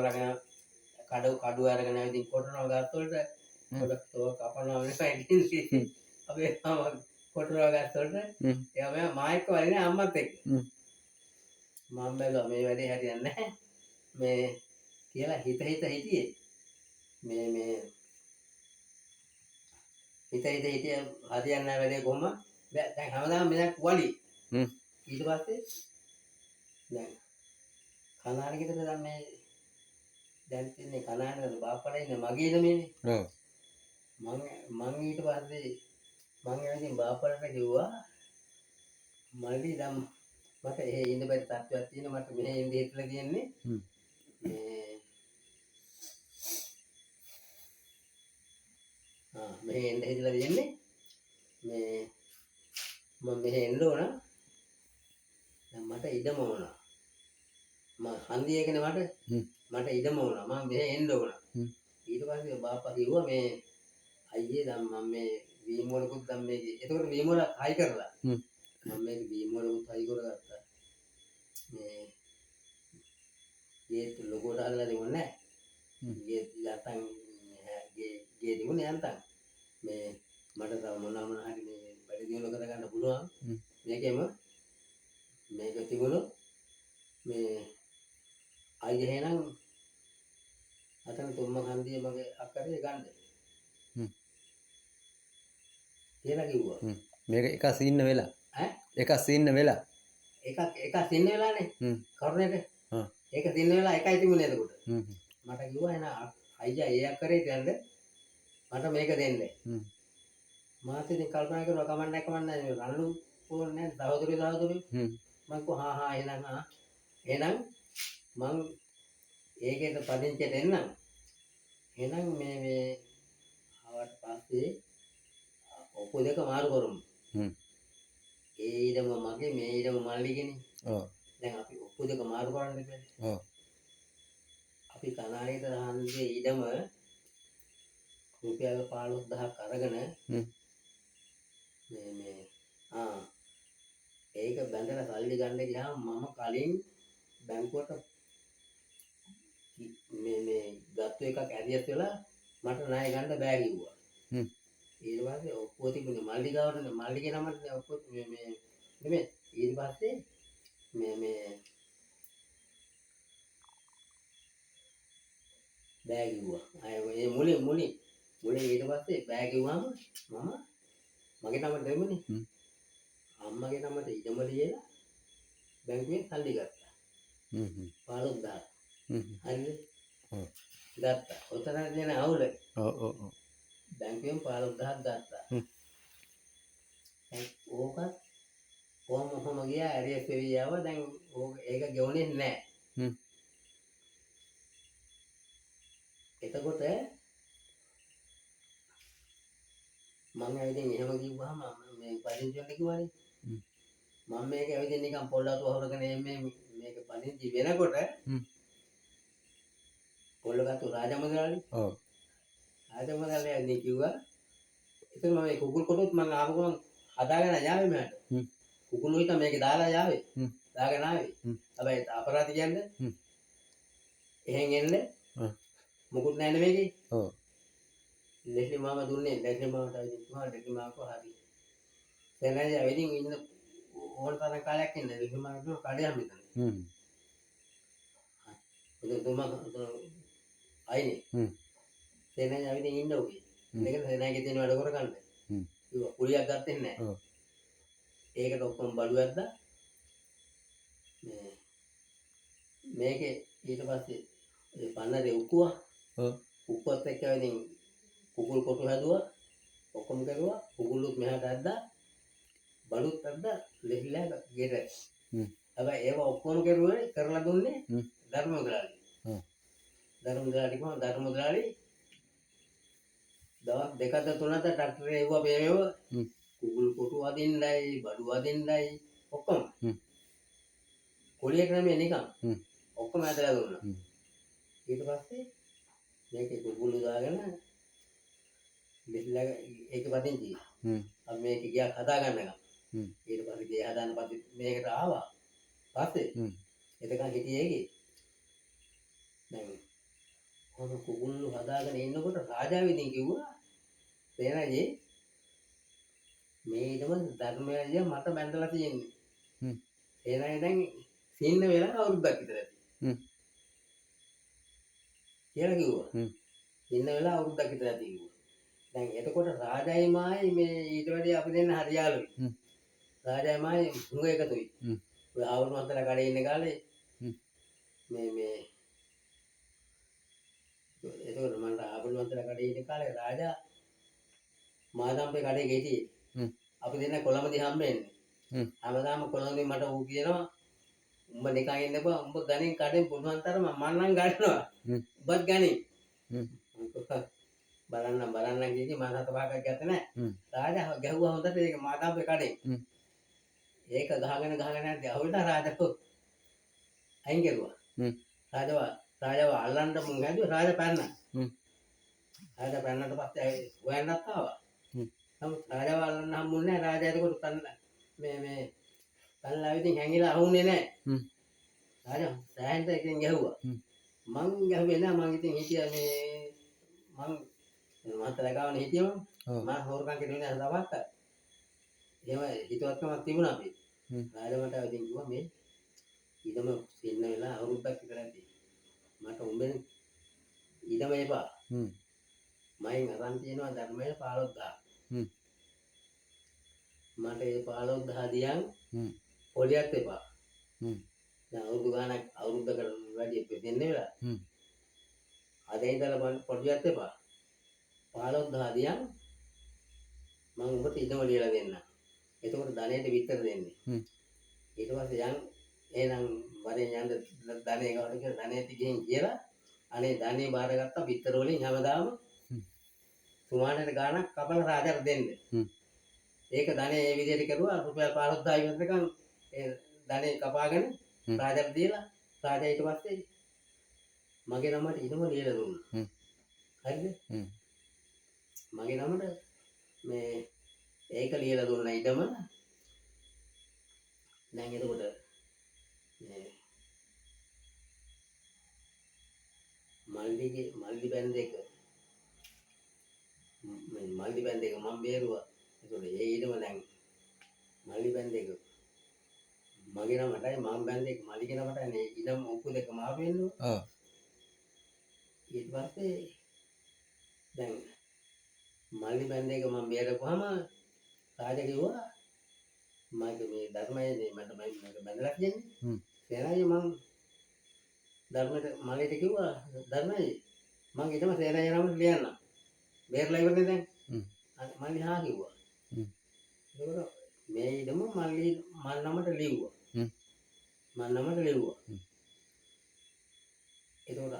අරගෙන ඉතින් කොටනවා ගස් වලට කොටතෝ කපනවා වෙනසයි ඉතින් අපේ මාමා කොටනවා ගස් වලට හ්ම්. එයා මා එක්ක වලිනේ අම්මත් එක්ක. හ්ම්. මම බැලුවා මේ වැඩේ හරියන්නේ නැහැ. මේ කියලා හිටියේ මේ හිටියේ හරියන්නේ නැහැ වැඩේ කොහොම දැන් හැමදාම මෙයක් වලි. හ්ම්. ඊට පස්සේ දැන් කනාලේ ගෙදර දැන් මේ දැන් තින්නේ කනාලේ බාප්පලා ඉන්නේ මගේ ළමයිනේ. ඔව්. මං ඊට පස්සේ මං ඇවිදින් බාප්පලට කිව්වා මල්ලි දැන් මට එහෙ ඉන්න බැරි තත්ත්වයක් තියෙනවා මට මෙහෙ ඉන්න හිටලා කියන්නේ. හ්ම්. මෙහෙ එන්න හිතලා තියෙන්නේ මේ මම මෙහෙ එන්න ඕන දැන් මට ඉඩම ඕන මම හන්දියේකනේ මට ඉඩම ඕන මම මෙහෙ එන්න ඕන ඊට පස්සේ බාප්පා කිව්වා මේ අයියේ දැන් මම මේ වීම වලකුත් දැන් මේ එතකොට වීම වල හයි කරලා මම මේක වීම වලකුත් හයි කරගත්තා මේ ගේට් ලොගෝට හදලා දෙන්නේ නැහැ ගේට් යටන් ගේ දිනුනේ යන්තම් මේ මට තව මොන හරි මේ වැඩි දියුණු කරගන්න පුළුවන් මේකෙම මේක තිබුණොත් මේ අයිය එහෙනම් අතන තුම්ම හන්දිය මගේ අක්කරේ ගන්න කියලා කිව්වා මේක එක සීන්න වෙලා ඈ එක සීන්න වෙලා එක සින්න වෙලානේ කරුණේට ඒක සින්න වෙලා එකයි තිබුණේ එතකොට මට කිව්වා එන අයියා ඒ අක්කරේ යන්න මට මේක දෙන්න. මාත් ඉතින් කල්පනා කරනවා කමන්නේ රණ්ඩු ඕනේ නැහැ සහෝදරයෝ. මම කෝ හා එහෙනම් මං ඒකේට පදිංචියට එන්නම්. එහෙනම් මේ ආවට පස්සේ ඔක්කො දෙක මාරු කරමු. ඒ ඊඩම මගේ මේ ඊඩම මල්ලිගේනේ. ඔව්. දැන් අපි ඔක්කො දෙක මාරු කරන්න බැහැ. ඔව්. අපි කනාලේට හන්දියේ ඊඩම රුපියල් 15000ක් අරගෙන මේ ඒක බැඳලා සල්ලි ගන්න ගියාම මම කලින් බැංකුවට මේ ගත්ත එකක් ඇරියස් වෙලා මට ණය ගන්න බෑ කිව්වා. ඊට පස්සේ ඔක්කොම තිබුණේ මල්ලි ගාවටනේ මල්ලිගේ නමනේ ඔක්කොම මේ නෙමෙයි ඊට පස්සේ මේ බෑ කිව්වා. ඒ මුලින් ඊට පස්සේ බෑ කිව්වම මම මගේ නමට දෙමුනේ. අම්මගේ නමට ඉඩම ලියලා බැංකුවෙන් සල්ලි ගත්තා. 15000. හරිද? ඔව්. ගත්තා. ඔතන දෙන අවුල ඔව්. බැංකුවෙන් 15000ක් ගත්තා. දැන් ඕකත් කොහොම ගියා ඇරියස් වෙවි ආවා. දැන් ඒක ගෙවුනේ නැහැ. එතකොට මම ඇවිදින් එහෙම කිව්වහම මේ පදිංචියට කිව්වනේ. මම මේක ඇවිදින් නිකන් පොල්ලතු වහරගෙන මේක පදිංචි වෙනකොට පොල්ලගත්තු රාජමුදලාලි. ඔව්. රාජමුදලාලි ඇවිදින් කිව්වා එතන මම මේ කුකුල් කොටුත් මම ආපු ගමන් හදාගෙන යාවේ මට. කුකුළු හිට මේක දාලා යාවේ. දාගෙන ආවේ. හැබැයි අපරාධ කියන්නේ එහෙන් එන්න මොකුත් නැහැ නේ මේකේ. ඔව්. ලෙස්ලි මාමා දුන්නේ ලෙස්ලි මාමට ඇවිදින් කිව්වා ලෙස්ලි මාමා කෝ හරි. සෙනයි ඇවිදින් ඉන්න ඕන තරම් කාලයක් ඉන්න ලෙස්ලි මාමා කෝ කඩේ මෙතන. තුමා අයිනේ. සෙනයි ඇවිදින් ඉන්න ඕකේ. මේක සෙනයිගේ තියෙන වැඩ කරගන්න. කිව්වා කුලියක් ගත්තේ නැහැ. ඔව්. ඒකට ඔක්කොම බඩු ඇද්දා. මේකේ ඊට පස්සේ ඒ පන්නරේ උකුවා. ඔව්. උකුවත් එක්ක ඇවිදින් කුකුල් කොටු හැදුවා. ඔක්කොම කරුවා. කුකුල්ලුත් මෙහාට ඇද්දා. බඩුත් ඇද්දා. ලෙහිලා ගෙට. හැබැයි ඒව ඔක්කොම කරුවේ කරලා දුන්නේ ධර්මමුදලාලි. ධර්මමුදලාලි කොහොමද ධර්මමුදලාලි දවස් දෙකද තුනද ට්‍රැක්ටරේ එව්වා මේව කුකුල් කොටු අදින්නයි බඩු අදින්නයි ඔක්කොම කොලියට නෙමෙයි නිකන් ඔක්කොම ඇදලා දුන්නා. ඊට පස්සේ මේකේ කුකුළු දාගෙන මෙල්ල ඒක පදිංචි. අපි මේක ගියා හදා ගන්නකම්. ඊට පස්සේ ගේ හදාන පස්සේ මේකට ආවා. පස්සේ එතකන් හිටියේ ඒකේ. දැන් කොහොම කුකුළු හදාගෙන ඉන්නකොට රාජා විදින් කිව්වා සේනජී මේ ඊටම ධර්මයය මට බැඳලා තියෙන්නේ. සේනයි දැන් සින්න වෙලා අවුරුද්දක් විතර ඇති. කියලා කිව්වා. සින්න වෙලා අවුරුද්දක් විතර ඇති කිව්වා. දැන් එතකොට රාජායි මායි මේ ඊට වැඩි අපි දෙන්න හරියාළුයි. රාජායි මායි මුංග එකතුයි. ඔය ආවුරුදු මන්තර කඩේ ඉන්න කාලේ මේ එතකොට මන්ට ආවුරුදු මන්තර කඩේ ඉන්න කාලේ රාජා මාදම්පේ කඩේ ගෙතියේ. අපි දෙන්න කොළඹදී හම්බෙන්නේ. හැමදාම කොළඹදී මට ඌ කියනවා උඹ නිකන් ඉන්න බා උඹ ගණන් කඩෙන් පුළුවන් තරම මම නම් ගන්නවා. උඹත් ගණන්. බලන්න කිව්කි මම 7-5ක් ගත්තේ නැහැ. රාජා ගැහුවා හොඳට ඒක මාදම්පේ කඩේ. ඒක ගහගෙන යද්දි අහුවෙලා රාජා අයින් කරුවා. රාජාව අල්ලන්න මුන් හැදුවා රාජා පැන්නා. රාජා පැන්නට පස්සේ හොයන්නත් ආවා. නමුත් රාජාව අල්ලන්න හම්බුනේ නැහැ. රාජා එතකොට මේ පැනලා ඇවිදින් හැංගිලා අහුන්නේ නැහැ. රාජා සෑහෙන එකෙන් ගැහුවා. මං ගැහුවේ නැහැ. මං ඉතින් හිටියා මං මහත්තයා ගාවනේ හිටියම මම හොරකම් කෙරුවේ නැහැ තවත්. එහෙම හිතවත්කමක් තිබුණා අපි. රාජා මට ඇවිදින් කිව්වා මේ ඊටම සින්න වෙලා අවුරුද්දක් විතර ඇති. මට උඹෙන් ඊටම එපා. මයින් අරන් තියෙනවා ධර්මයේ 15000. මට ඒ 15000 දියන් පොලියක් එපා. දැන් අවුරුදු ගානක් අවුරුද්දකට වැඩි දෙන්න වෙලා. අද ඉඳලා පොලියක් එපා. 15000 දියන් මම උඹට ඉඩම ලියලා දෙන්නම්. එතකොට ධනෙට විතර දෙන්නේ. ඊට පස්සේ යන් එහෙනම් වරෙන් යන්න ධනෙ ගාවට කියලා ධනෙට ගිහින් කියලා අනේ ධනෙ බාරගත්ත විතර වලින් හැමදාම තුමාණට ගාණක් කපලා රාජාට දෙන්න. ඒක ධනෙ ඒ විදිහට කරුවා රුපියල් 15000 විතරකම් ඒ ධනෙ කපාගෙන රාජාට දීලා රාජා ඊට පස්සේ මගේ නමට ඉඩම ලියලා දුන්නා. හරිද? මගේ නමට මේ ඒක ලියලා දුන්නා ඉඩම. දැන් එතකොට මේ මල්ලි බෑන්ඩ් එක මම බේරුවා. ඒතකොට ඒ ඉඩම දැන් මල්ලි බෑන්ඩ් එක මගේ නමටයි මම බෑන්ඩ් එක මල්ලිගේ නමටයි නේ ඉඩම ඔක්කො දෙක මාරු වෙන්නේ. ඊට පස්සේ දැන් මල්ලි බැන්ද එක මම බේරපුවාම රාජ කිව්වා මගේ මේ ධර්මයේ මට මේක බැඳලා කියන්නේ. සේනායි මං ධර්මයට මල්ලිට කිව්වා ධර්මයේ මං ඊටම සේනායි නමට ලියන්න. බේරලා ඉවරනේ දැන්. මල්ලි හා කිව්වා. ඒකට මේ ඊටම මල්ලි මල් නමට ලිව්වා. මල් නමට ලිව්වා. ඒකට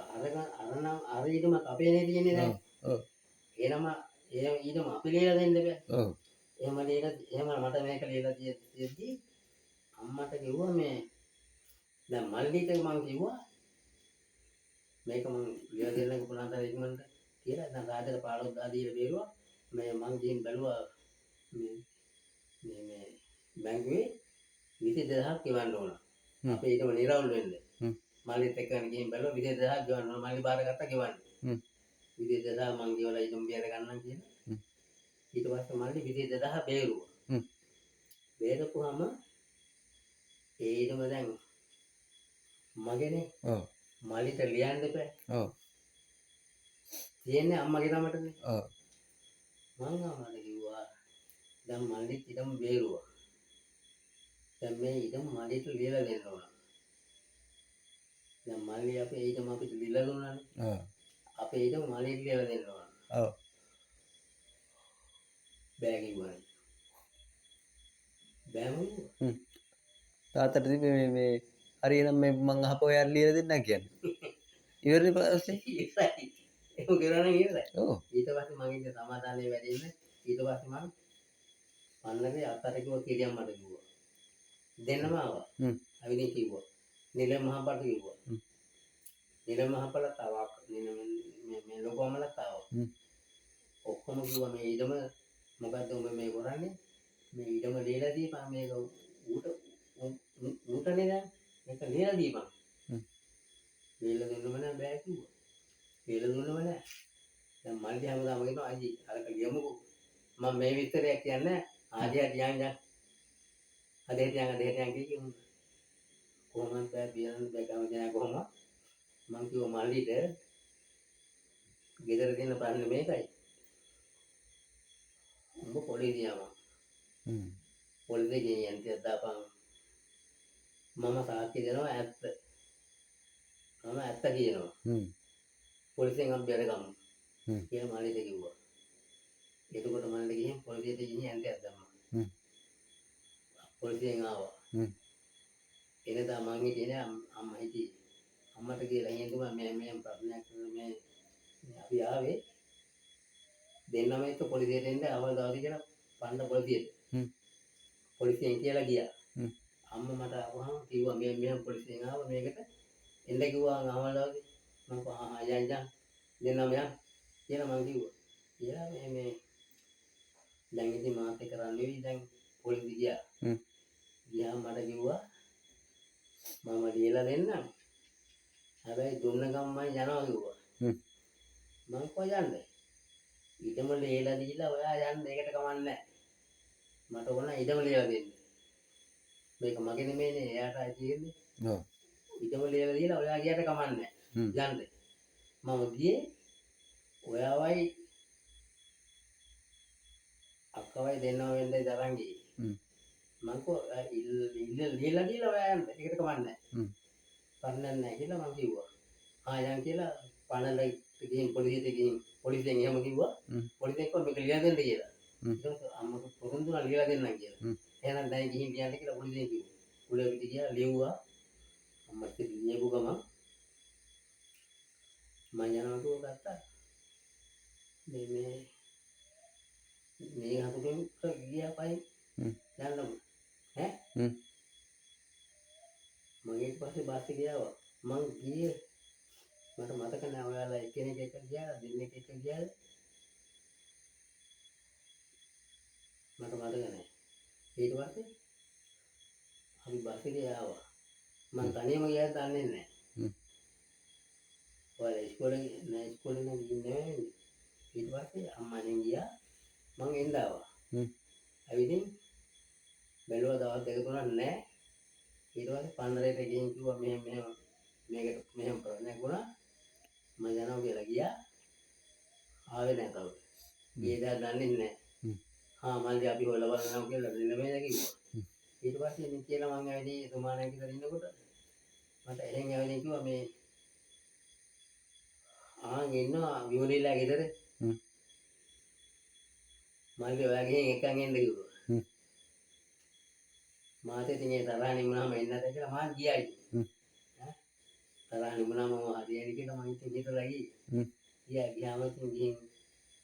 අර ඊටම අපේ නේ තියෙන්නේ දැන්. ඒ නම ඒ ඊටම අපි ලියලා දෙන්න බෑ. එහෙම මට මේක ලියලා තියෙද්දි අම්මට කිව්වා මේ දැන් මල්ලිට මං කිව්වා මේක මං ලියලා දෙන්නක පුළුවන් තරම් ඉක්මනට කියලා. දැන් රාජට 15000 දීලා බේරුවා. මේ මං ගිහින් බැලුවා මේ බැංකුවේ 22000ක් ගෙවන්න ඕන. අපේ ඊටම නිරවුල් වෙන්න. මල්ලිත් එක්ක ගිහින් බැලුවා 22000ක් ගෙවන්න ඕන. මල්ලි බාරගත්තා ගෙවන්න. 22000 මං ගෙවලා ඊටම බේර ගන්නම් කියලා. ඊට පස්සේ මල්ලි 22000 බේරුවා. බේරපුවාම ඊටම දැන් මගේනේ. මල්ලිට ලියන්න එපා. තියෙන්නේ අම්මගේ නමටනේ. මං අම්මට කිව්වා දැන් මල්ලිත් ඊටම බේරුවා. දැන් මේ ඊටම මල්ලිට ලියලා දෙන්න ඕන. දැන් මල්ලි අපේ ඊටම අපිට ලියලා දුන්නානේ. අපේ ඊටම මල්ලිට ලියලා දෙන්න ඕන. බෑ කිව්වා. බෑම කිව්වා. තාත්තට තිබ්බේ මේ හරියනම් මේ මං අහපුවා යාර ලියලා දෙන්නම් කියන්නේ. ඉවරනේ පස්සේ. ඉවරයි. ඒක කරා නම් ඉවරයි. ඊට පස්සේ මම ඉන්නේ සමාදානයේ වැඩ ඉන්න. ඊට පස්සේ මම පන්නගේ අතට කිව්වා කිරියම් මට කිව්වා. දෙන්නම ආවා. අවිදින් කිව්වා. නිල මහපට කිව්වා. නිල මහපල තාවක් මේ ලොකෝමලක් ආවා. ඔක්කොම කිව්වා මේ ඊටම මොකද්ද උඹ මේ කරන්නේ? මේ ඊටම ලියලා දීපන් මේක ඌටනේ දැන් මේක ලියලා දීපන්. ලියලා දුන්නම නෑ බෑ කිව්වා. ලියලා දුන්නම නෑ. දැන් මල්ලි හැමදාම කියනවා අයියේ අරක ලියමුකෝ. මම මේ විස්තරයක් කියන්නේ ආදියා තියන් අදේ තියන් කියමු. කොහොමද බෑ බියන්න බෑ කම දැන කොහොම මං කිව්වා මල්ලිට ගෙදර තියෙන ප්‍රශ්නේ මේකයි. උඹ පොලිසියම පොලිසිය ගෙනියන්න දාපන්. මම සාක්ෂි දෙනවා ඇත්ත. මම ඇත්ත කියනවා. පොලිසියෙන් අපි බැලගමු. කියලා මල්ලිට කිව්වා. එතකොට මල්ලි ගිහින් පොලිසියට ගිහින් ඇන්ටයක් දැම්මා. පොලිසියෙන් ආවා. එනදා මං හිටියේ අම්මා හිටියේ. අම්මට කියලා හින්දුවා මේ ප්‍රශ්නයක් මේ අපි ආවේ දෙන්නම එක්ක පොලිසියට එන්න අවල් දවසේ කියලා පන්න පොලිසියට. පොලිසියෙන් කියලා ගියා. අම්මා මට අහුවම කිව්වා මේ පොලිසියෙන් ආවා මේකට එන්න කිව්වා අවල් දවසේ. මම යන් දෙන්නම යන් කියලා මං කිව්වා. කියලා මේ දැන් ඉතින් මාත් එක්ක රන් වෙවි දැන් පොලිසිය ගියා. ගියාම මට කිව්වා මම ලියලා දෙන්නම්. හැබැයි දුන්න ගම්මයි යනවා කිව්වා. මං කොහොමද යන්නේ? ඊටම ලියලා දීලා ඔයා යන්න ඒකට කමන්නේ නැහැ. මට ඕන ඊටම ලියලා දෙන්න. මේක මගේ නෙමෙයිනේ එයාටයි තියෙන්නේ. ඊටම ලියලා දීලා ඔයා ගියට කමන්නේ නැහැ. යන්න. මම ගියේ ඔයාවයි අක්කවයි දෙන්නම වෙන්නයි තරං ගියේ. මං කෝ ලියලා දීලා ඔයා යන්න ඒකට කමන්නේ නැහැ. කන්නේ නැහැ කියලා මං කිව්වා. යන් කියලා පණල ගිහින් පොලිසියට ගිහින් පොලිසියෙන් එහෙම කිව්වා. පොලිසියෙන් කිව්වා මේක ලියලා දෙන්න කියලා. ඊට අම්මට පොරොන්දුනා ලියලා දෙන්නම් කියලා. එහෙනම් දැන් ගිහින් ලියන්න කියලා පොලිසියෙන් කිව්වා. උඩ පිට ගියා ලියුවා. අම්මට ලියපු ගමන් මම යනවා කිව්වා ගත්තා. මේ හකුටෙන් ගියා පයින් යන්නම ඈ මම ඊට පස්සේ බස් එකේ ආවා. මං ගියේ මට මතක නෑ ඔයාලා එක්කෙනෙක් එක්ක ගියාද දෙන්නෙක් එක්ක ගියාද මට මතක නෑ. ඊට පස්සේ අපි බස් එකේ ආවා. මං තනියම ගියාද දන්නේ නෑ. ඔයාලා ඉස්කෝලේ නම් ගිහින් නෑ. ඊට පස්සේ අම්මාගෙන් ගියා මං එන්න ආවා. ඇවිදින් බැලුවා දවස් දෙක තුනක් නෑ. ඊට පස්සේ පන්නරේට ගිහින් කිව්වා මේකට ප්‍රශ්නයක් වුණා. මම යනවා කියලා ගියා. ආවේ නැහැ කවුරු. ඊට දන්නේ නැහැ. මල්ලි අපි හොයලා බලනවා කියලා දෙන්න බෑ කිව්වා. ඊට පස්සේ ඉතින් කියලා මං ඇවිදී එතුමා නැගිටලා ඉන්නකොට මට එහෙන් ඇවිදින් කිව්වා මේ ඉන්නවා විමුණිලා ගෙදර. මල්ලි ඔයා ගිහින් එකන් එන්න කිව්වා. මාත් ඉතින් ඒ තරහ නිමුණාම එන්නද කියලා මං ගියා ඉතින්. තරහ නිමුණාම හරියන්නේ කියලා මං ඉතින් හිතලා ගියා. ගියාම ඉතින් ගිහින්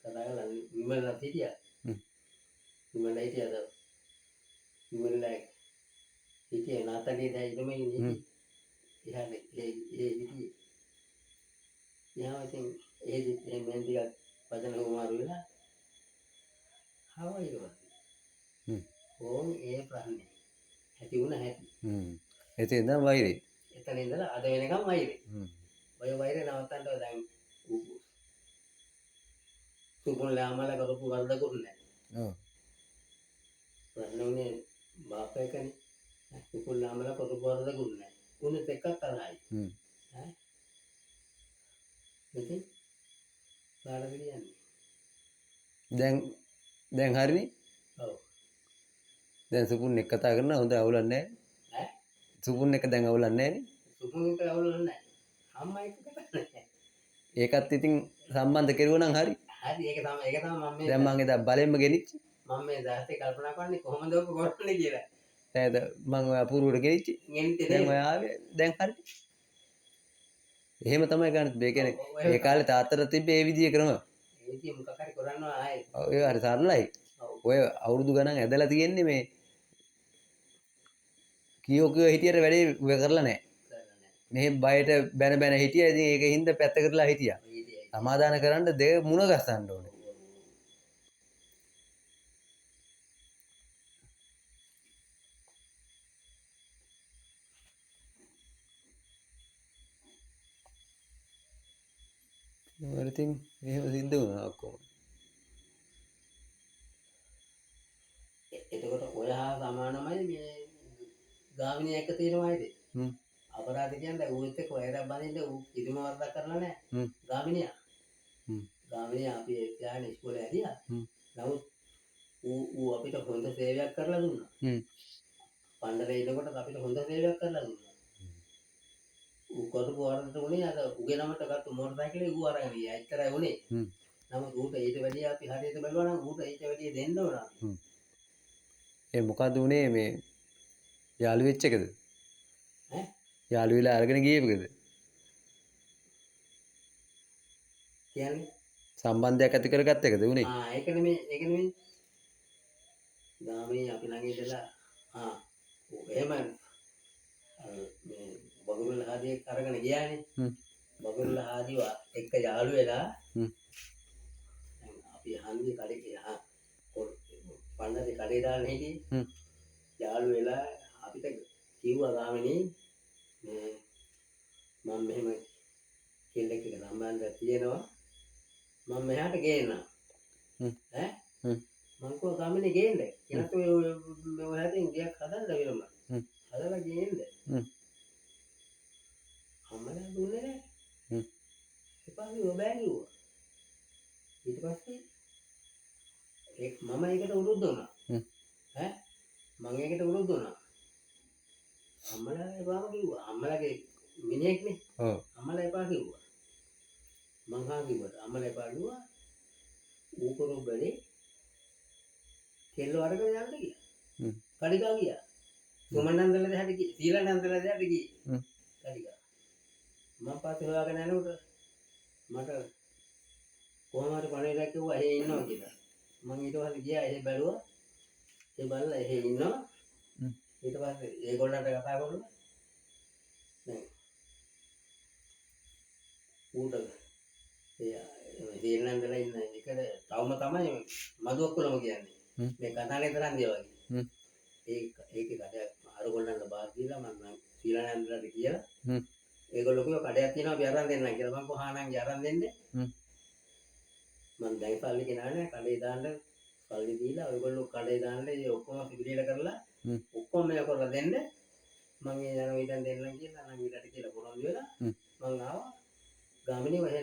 කතා කරලා විමලත් හිටියා. විමලයි හිටියද විමලයි හිටියේ නාතලේ දැන් ඉදම ඉන්නේ. එහානේ ඒ හිටියේ. යාම ඉතින් ඒ මෙන් ටිකක් වදන උමාරු වෙලා ආවයිවා. ඕන් ඒ ප්‍රශ්නේ ඇති වුණ හැටි. එතෙන් ඉඳන් වෛරේ. එතන ඉඳලා අද වෙනකම් වෛරේ. ඔය වෛරේ නවත්තන්න දැන් සුපුල්ලාමල කරපු වරදකුත් නැහැ. ඔව්. ප්‍රශ්නේ බාපේකනේ. සුපුල්ලාමල කරපු වරදකුත් නැහැ. උනේ දෙකක් තරහයි. ඉතින් බාලා කියන්නේ. දැන් හරිනේ. ඔව්. දැන් සුපුන් එක්ක කතා කරනවා හොඳ අවුලක් නැහැ. සුපුන් එක දැන් අවුලක් නැහැ නේ. සුපුන් එක අවුලක් නැහැ. අම්මා එක්ක කතා කරන්නේ. ඒකත් ඉතින් සම්බන්ධ කෙරුවා නම් හරි. හරි ඒක තමයි මම මේ දැන් මම එදා බලෙන්ම ගෙනිච්ච. මම මේ දාස්සේ කල්පනා කරන්නේ කොහොමද ඔක කරන්නේ කියලා. නේද මම ඔය අපූර්වට ගෙනිච්ච. දැන් ඔය ආවේ දැන් හරි. එහෙම තමයි ගන්න. ඒ කියන්නේ ඒ කාලේ තාත්තට තිබ්බේ ඒ විදිය ක්‍රම. ඒ විදිය මොකක් හරි කරනවා ආයේ. ඔය හරි සරලයි. ඔය අවුරුදු ගණන් ඇදලා තියෙන්නේ මේ කියෝ හිටියට වැඩේ ඔය කරලා නැහැ. මේ බයට බැන හිටියා. ඉතින් ඒක හින්දා පැත්ත කරලා හිටියා. සමාදාන කරන්න දෙක මුණ ගස්සන්න ඕනේ. ඉතින් එහෙම සිද්ධ වුණා ඔක්කොම. එතකොට ඔය හා සමානමයි මේ ගාමිණී එක තියෙනවායිද? අපරාධ කියන්නේ ඌත් එක්ක වෛරයක් බඳින්න ඌ කිසිම වරදක් කරලා නැහැ. ගාමිණියා. ගාමිණියා අපි යාන ඉස්කෝලේ ඇරියා. නමුත් ඌ අපිට හොඳ සේවයක් කරලා දුන්නා. පණ්ඩරේ ඉන්නකොට අපිට හොඳ සේවයක් කරලා දුන්නා. ඌ කරපු වරදට උනේ අර උගේ නමට ගත්ත මොටර් සයිකලේ ඌ අරගෙන ගියා. එච්චරයි උනේ. නමුත් ඌට ඊට වැඩිය අපි හරියට බැලුවා නම් ඌට ඊට වැඩිය දෙන්න ඕන. ඒ මොකද උනේ මේ යාළු වෙච්ච එකද? යාළු වෙලා අරගෙන ගියේ මොකද? කියන්නේ සම්බන්ධයක් ඇති කරගත්ත එකද උනේ? ඒක නෙමෙයි. ගාමිණී අපි ළඟ ඉඳලා එහෙම මේ බගුරුල හාදියේ අරගෙන ගියානේ. බගුරුල හාදිව එක්ක යාළු වෙලා අපි හන්දි කඩේ පන්නරේ කඩේ දාන්න හිටියේ. යාළු වෙලා අපිට කිව්වා ගාමිණී මේ මම මෙහෙම කෙල්ලෙක් එක්ක සම්බන්ධයක් තියෙනවා. මම මෙහාට ගේන්නම්. මං කෝ ගාමිණී ගේන්න. එනත් ඔය හැටින් ගියක් හදන්න වෙලම. හදලා ගේන්න. අම්මලා දුන්නේ නැහැ. එපා කිව්වා බෑ කිව්වා. ඊට පස්සේ මම ඒකට උරුද්ද වුණා. මම ඒකට උරුද්ද වුණා. අම්මලා එපාම කිව්වා. අම්මලාගේ මිනිහෙක්නේ. අම්මලා එපා කිව්වා. මං කිව්වට අම්මලා එපා කිව්වා. ඌ කරු බැලේ කෙල්ලෝ අරගෙන යන්න ගියා. කඩිකා ගියා. සුමනන්දලා දැහට ගියේ. සීලානන්දලා දැහට ගියේ. කඩිකා. මම පස්සේ හොයාගෙන යනකොට මට කොහොම හරි පණිවිඩයක් කිව්වා එහෙ ඉන්නවා කියලා. මම ඊට පස්සේ ගියා එහෙ බැලුවා. ඒ බලලා එහෙ ඉන්නවා. ඊට පස්සේ ඒගොල්ලන්ට කතා කරලා දැන් ඌට සීලානන්දලා ඉන්න එකට තවම තමයි මදුවක්කුලම කියන්නේ. මේ කතානේ තරන්දිය වගේ. ඒකේ කඩයක් අරගොල්ලන්ට බාර දීලා මම සීලානන්දලාට කියලා ඒගොල්ලෝ කිව්වා කඩයක් තියෙනවා අපි අරන් දෙන්නම් කියලා. මම කොහානම් අරන් දෙන්නේ. මම දැන් සල්ලි ගෙනානේ කඩේ දාන්න සල්ලි දීලා ඔයගොල්ලෝ කඩේ දාන්න ඒ ඔක්කොම පිළිල කරලා ඔක්කොම මේක කරලා දෙන්න. මම ඒ යන විදිහෙන් දෙන්නම් කියලා නම් ඊට කියලා පොරොන්දු වෙලා මම ආවා. ගාමිණී වහේ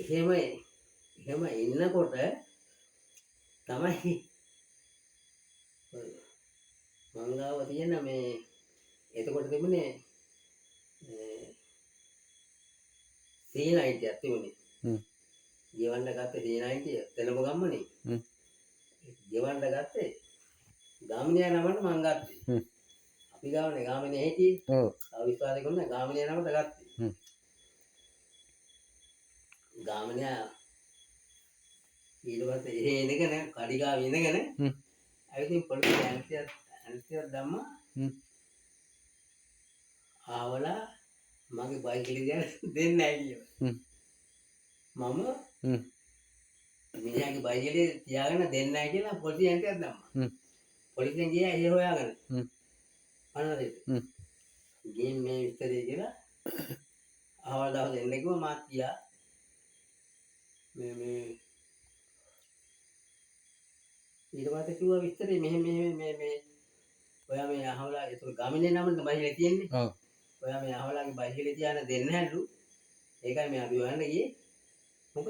එහෙම ඉන්නකොට තමයි මංගාව තියෙන මේ එතකොට තිබුණේ C90 තිබුණේ. ගෙවන්න ගත්තේ C90 තෙලඹ ගම්මනේ. ගෙවන්න ගත්තේ ගාමිණියා නමන්න මං ගත්තේ. අපි ගාමනේ ගාමිණිය හිටියේ. ඔව්. අවිශ්වාසය කරන ගාමිණියා නමට ගත්තේ. ගාමිණියා ඊට පස්සේ එහෙ ඉඳගෙන කඩිගාව ඉඳගෙන ඇවිදින් පොඩි ඇන්සියක් දැම්මා. ආවලා මගේ බයිසිකලේ දෙන්න නැහැ කියලා. මම මිනිහාගේ බයිසිකලේ තියාගෙන දෙන්න නැහැ කියලා පොඩි ඇන්සියක් දැම්මා. පොලිසියෙන් ගියා ඒ හොයාගෙන. අන්නදේ. ගිහින් මේ විස්තරය කියලා ආවල් දවස් එන්න කිව්වා මාත් ගියා. මේ ඊට පස්සේ කිව්වා විස්තරේ මෙහෙම මේ ඔයා මේ අහවලා ඒක ගාමිණේ නමද බයිසිකලේ තියෙන්නේ. ඔව්. ඔයා මේ අහවලාගේ බයිසිකලේ තියාන දෙන්න හැලු. ඒකයි මේ අපි හොයන්න ගියේ. මොකද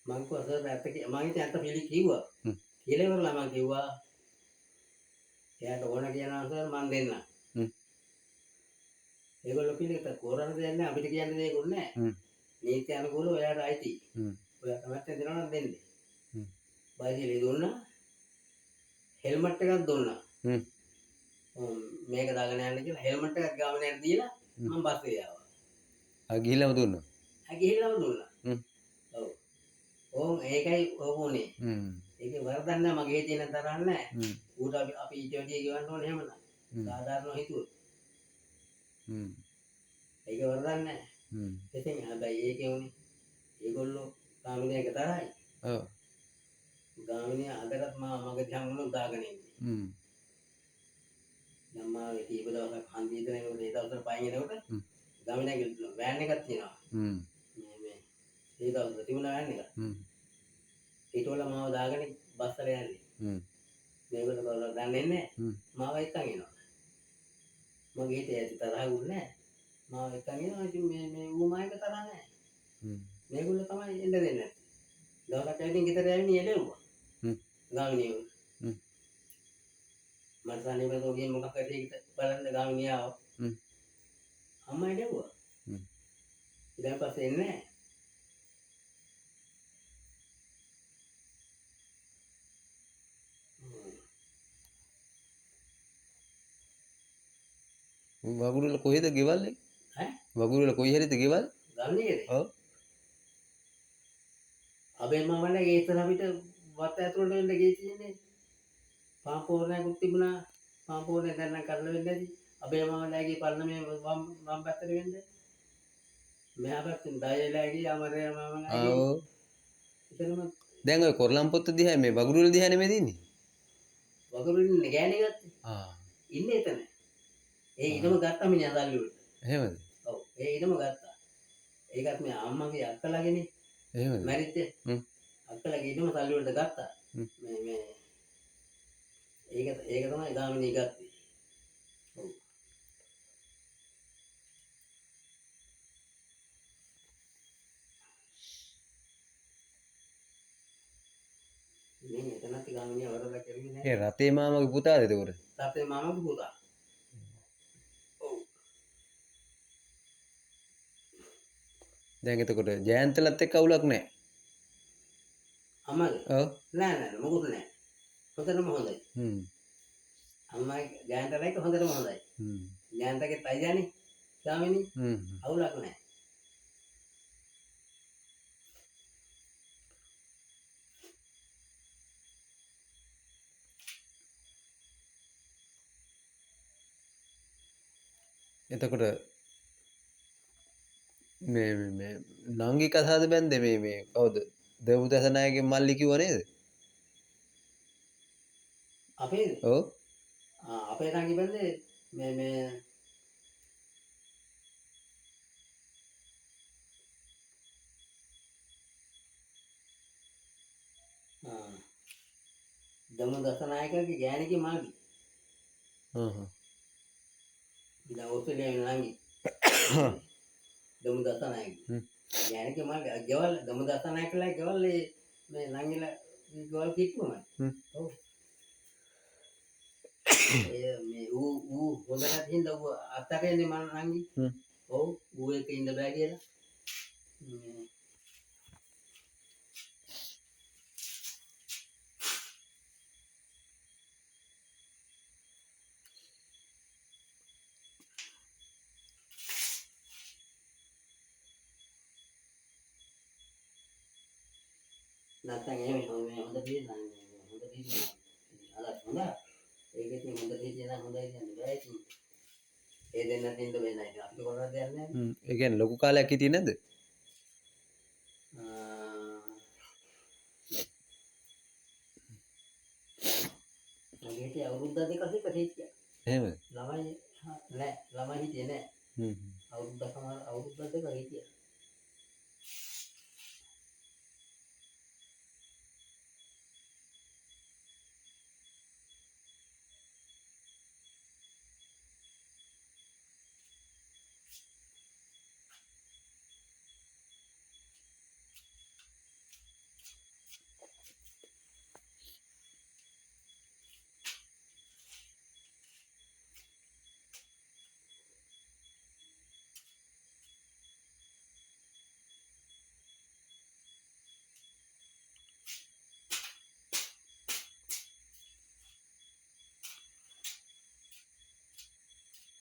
මං කිව්වා සර් ඇත්ත මං ඉතින් ඇත්ත පිළි කිව්වා. කියලා ඉවරලා මං කිව්වා එයාට ඕන කියනවා සර් මං දෙන්න. ඒගොල්ලෝ පිළිගත්ත කොරන දෙයක් නෑ අපිට කියන්න දෙයක් නෑ. නීති අනුකූලව ඔයාට අයිති. ඔයා කැමැත්ත දෙනවා නම් දෙන්න. බයිසිකලේ දුන්නා. හෙල්මට් එකක් දුන්නා. මේක දාගෙන යන්න කියලා හෙල්මට් එකක් ගාමිණියට දීලා මම බස්සේ ආවා. ගිහිල්ලාම දුන්නා. ගිහිල්ලාම දුන්නා. ඔව්. ඕන් ඒකයි ඕපුනේ. ඒකේ වරදක් නෑ මගේ තියෙන තරහ නෑ. ඌට අපි ඊට වැඩි ගෙවන්න ඕනේ එහෙමනම්. සාධාරණව හිතුවොත්. ඒක වරදක් නෑ. ඉතින් හැබැයි ඒකේ උනේ ඒගොල්ලෝ ගාමිණියක තරහයි. ඔව්. ගාමිණිය අදටත් මගේ දිහා මුණු දාගෙන ඉන්නේ. දැන් මාගේ කීප දවසක් හන්දි ඉදගෙන ඒ දවස්වල පයින් එනකොට ගාමිණියගේ වෑන් එකක් තියෙනවා. මේ ඒ දවස්වල තිබුණ වෑන් එක. ඊට වල මාව දාගෙන බස් වල යන්නේ. මේගොල්ලෝ කවුරුත් දන්නේ නැහැ. මාව එක්කන් එනවා. මගේ හිතේ ඇති තරහකුත් නැහැ. මාව එක්කන් එනවා. ඉතින් මේ ඌ මායක තරහ නැහැ. මේගොල්ලෝ තමයි එන්න දෙන්නේ නැත්තේ. දවසක් ඇවිදින් ගෙදර ඇවිල්ලා එළෙව්වා. ගාමිණියව. මට සනීපව ගිහින් මොකක් හරි එකට බලන්න ගාමිණිය ආවා. අම්මා එළෙව්වා. ඊට පස්සේ එන්නේ නැහැ. වගුරුල කොහෙද ගෙවල් එක? ඈ? වගුරුල කොයි හරිද ගෙවල්? ගාමිණියද? ඔව්. අපේ මාමලා ගේ ඉස්සර අපිට වත් ඇතුළට වෙන්න ගේ තියෙන්නේ. පාම්පෝරණයක්ත් තිබුණා. පාම්පෝරණය දැන් නම් කරලා වෙන්නේ නැති. අපේ මාමලාගේ පරණ මේ වම් පැත්තට වෙන්නේ. මෙහා පැත්තෙන් දයලාගේ අමරේ මාමලාගේ. ඔව්. එතනම දැන් ඔය කොරලම්පොත්ත දිහා මේ වගුරුල දිහා නෙමෙයි ඉන්නේ. වගුරුල ඉන්නේ ගෑණි ගත්තේ. ඉන්නේ එතන. ඒ ඉඩම ගත්තා මිනිහා සල්ලි වලට. එහෙමද? ඔව්. ඒ ඉඩම ගත්තා. ඒකත් මේ අම්මගේ අක්කලාගේනේ. එහෙමද? මැරිච්ච. අක්කලාගේ ඉඩම සල්ලි වලට ගත්තා. මේ ඒක තමයි ගාමිණී ගත්තේ. ඔව්. මේ එතනත් ගාමිණී වරද කෙරුවේ නැහැ. ඒ රතේ මාමගේ පුතාද එතකොට? රතේ මාමගේ පුතා. ඔව්. දැන් එතකොට ජයන්තලත් එක්ක අවුලක් නැහැ. අම්මද? ඔව්. නෑ මොකුත් නෑ. හොඳටම හොඳයි. අම්මයි ජයන්තලා එක්ක හොඳටම හොඳයි. ජයන්තගේ අයියානේ ගාමිණී. අවුලක් නෑ. එතකොට මේ නංගි කතාවද බැන්දේ මේ කවුද? දෙව්දසනායගේ මල්ලි කිව්ව නේද? අපේද? ඔව්. අපේ නංගි බැන්දේ මේ දම දසනායකගේ ගෑණිගේ මල්ලි. දැන් ඔස්ට්‍රේලියාවේ නංගි. දමු දසනායක. හ්ම්. යන්නේ මම ගෙවල් දමු දසනායකලා ගෙවල් මේ නංගිලා ගෙවල් කිට්ටුමයි. හ්ම්. ඔව්. මේ ඌ හොඳට හින්දා ඌ අත්තරේනේ මම නංගි. හ්ම්. ඔව් ඌ එක ඉඳ බෑ කියලා. මේ නැත්තම් එහෙම හොඳ දෙයක් නෑ. හොඳ දෙයක් නෑ. අද හොඳ. ඒක ඉතින් හොඳ දෙයක් නෑ හොඳයි කියන්නේ බෑ ඉතින්. ඒ දෙන්නත් ඉඳ වෙන්නේ නැහැ. අපිට කරන්න දෙයක් නෑ. ඒ කියන්නේ ලොකු කාලයක් හිටියේ නැද්ද? මගේ හිටිය අවුරුද්ද දෙකක් විතර හිටියා. එහෙමද? ළමයි නෑ ළමයි හිටියේ නෑ. හ්ම්. අවුරුද්දක් දෙකක් හිටියා.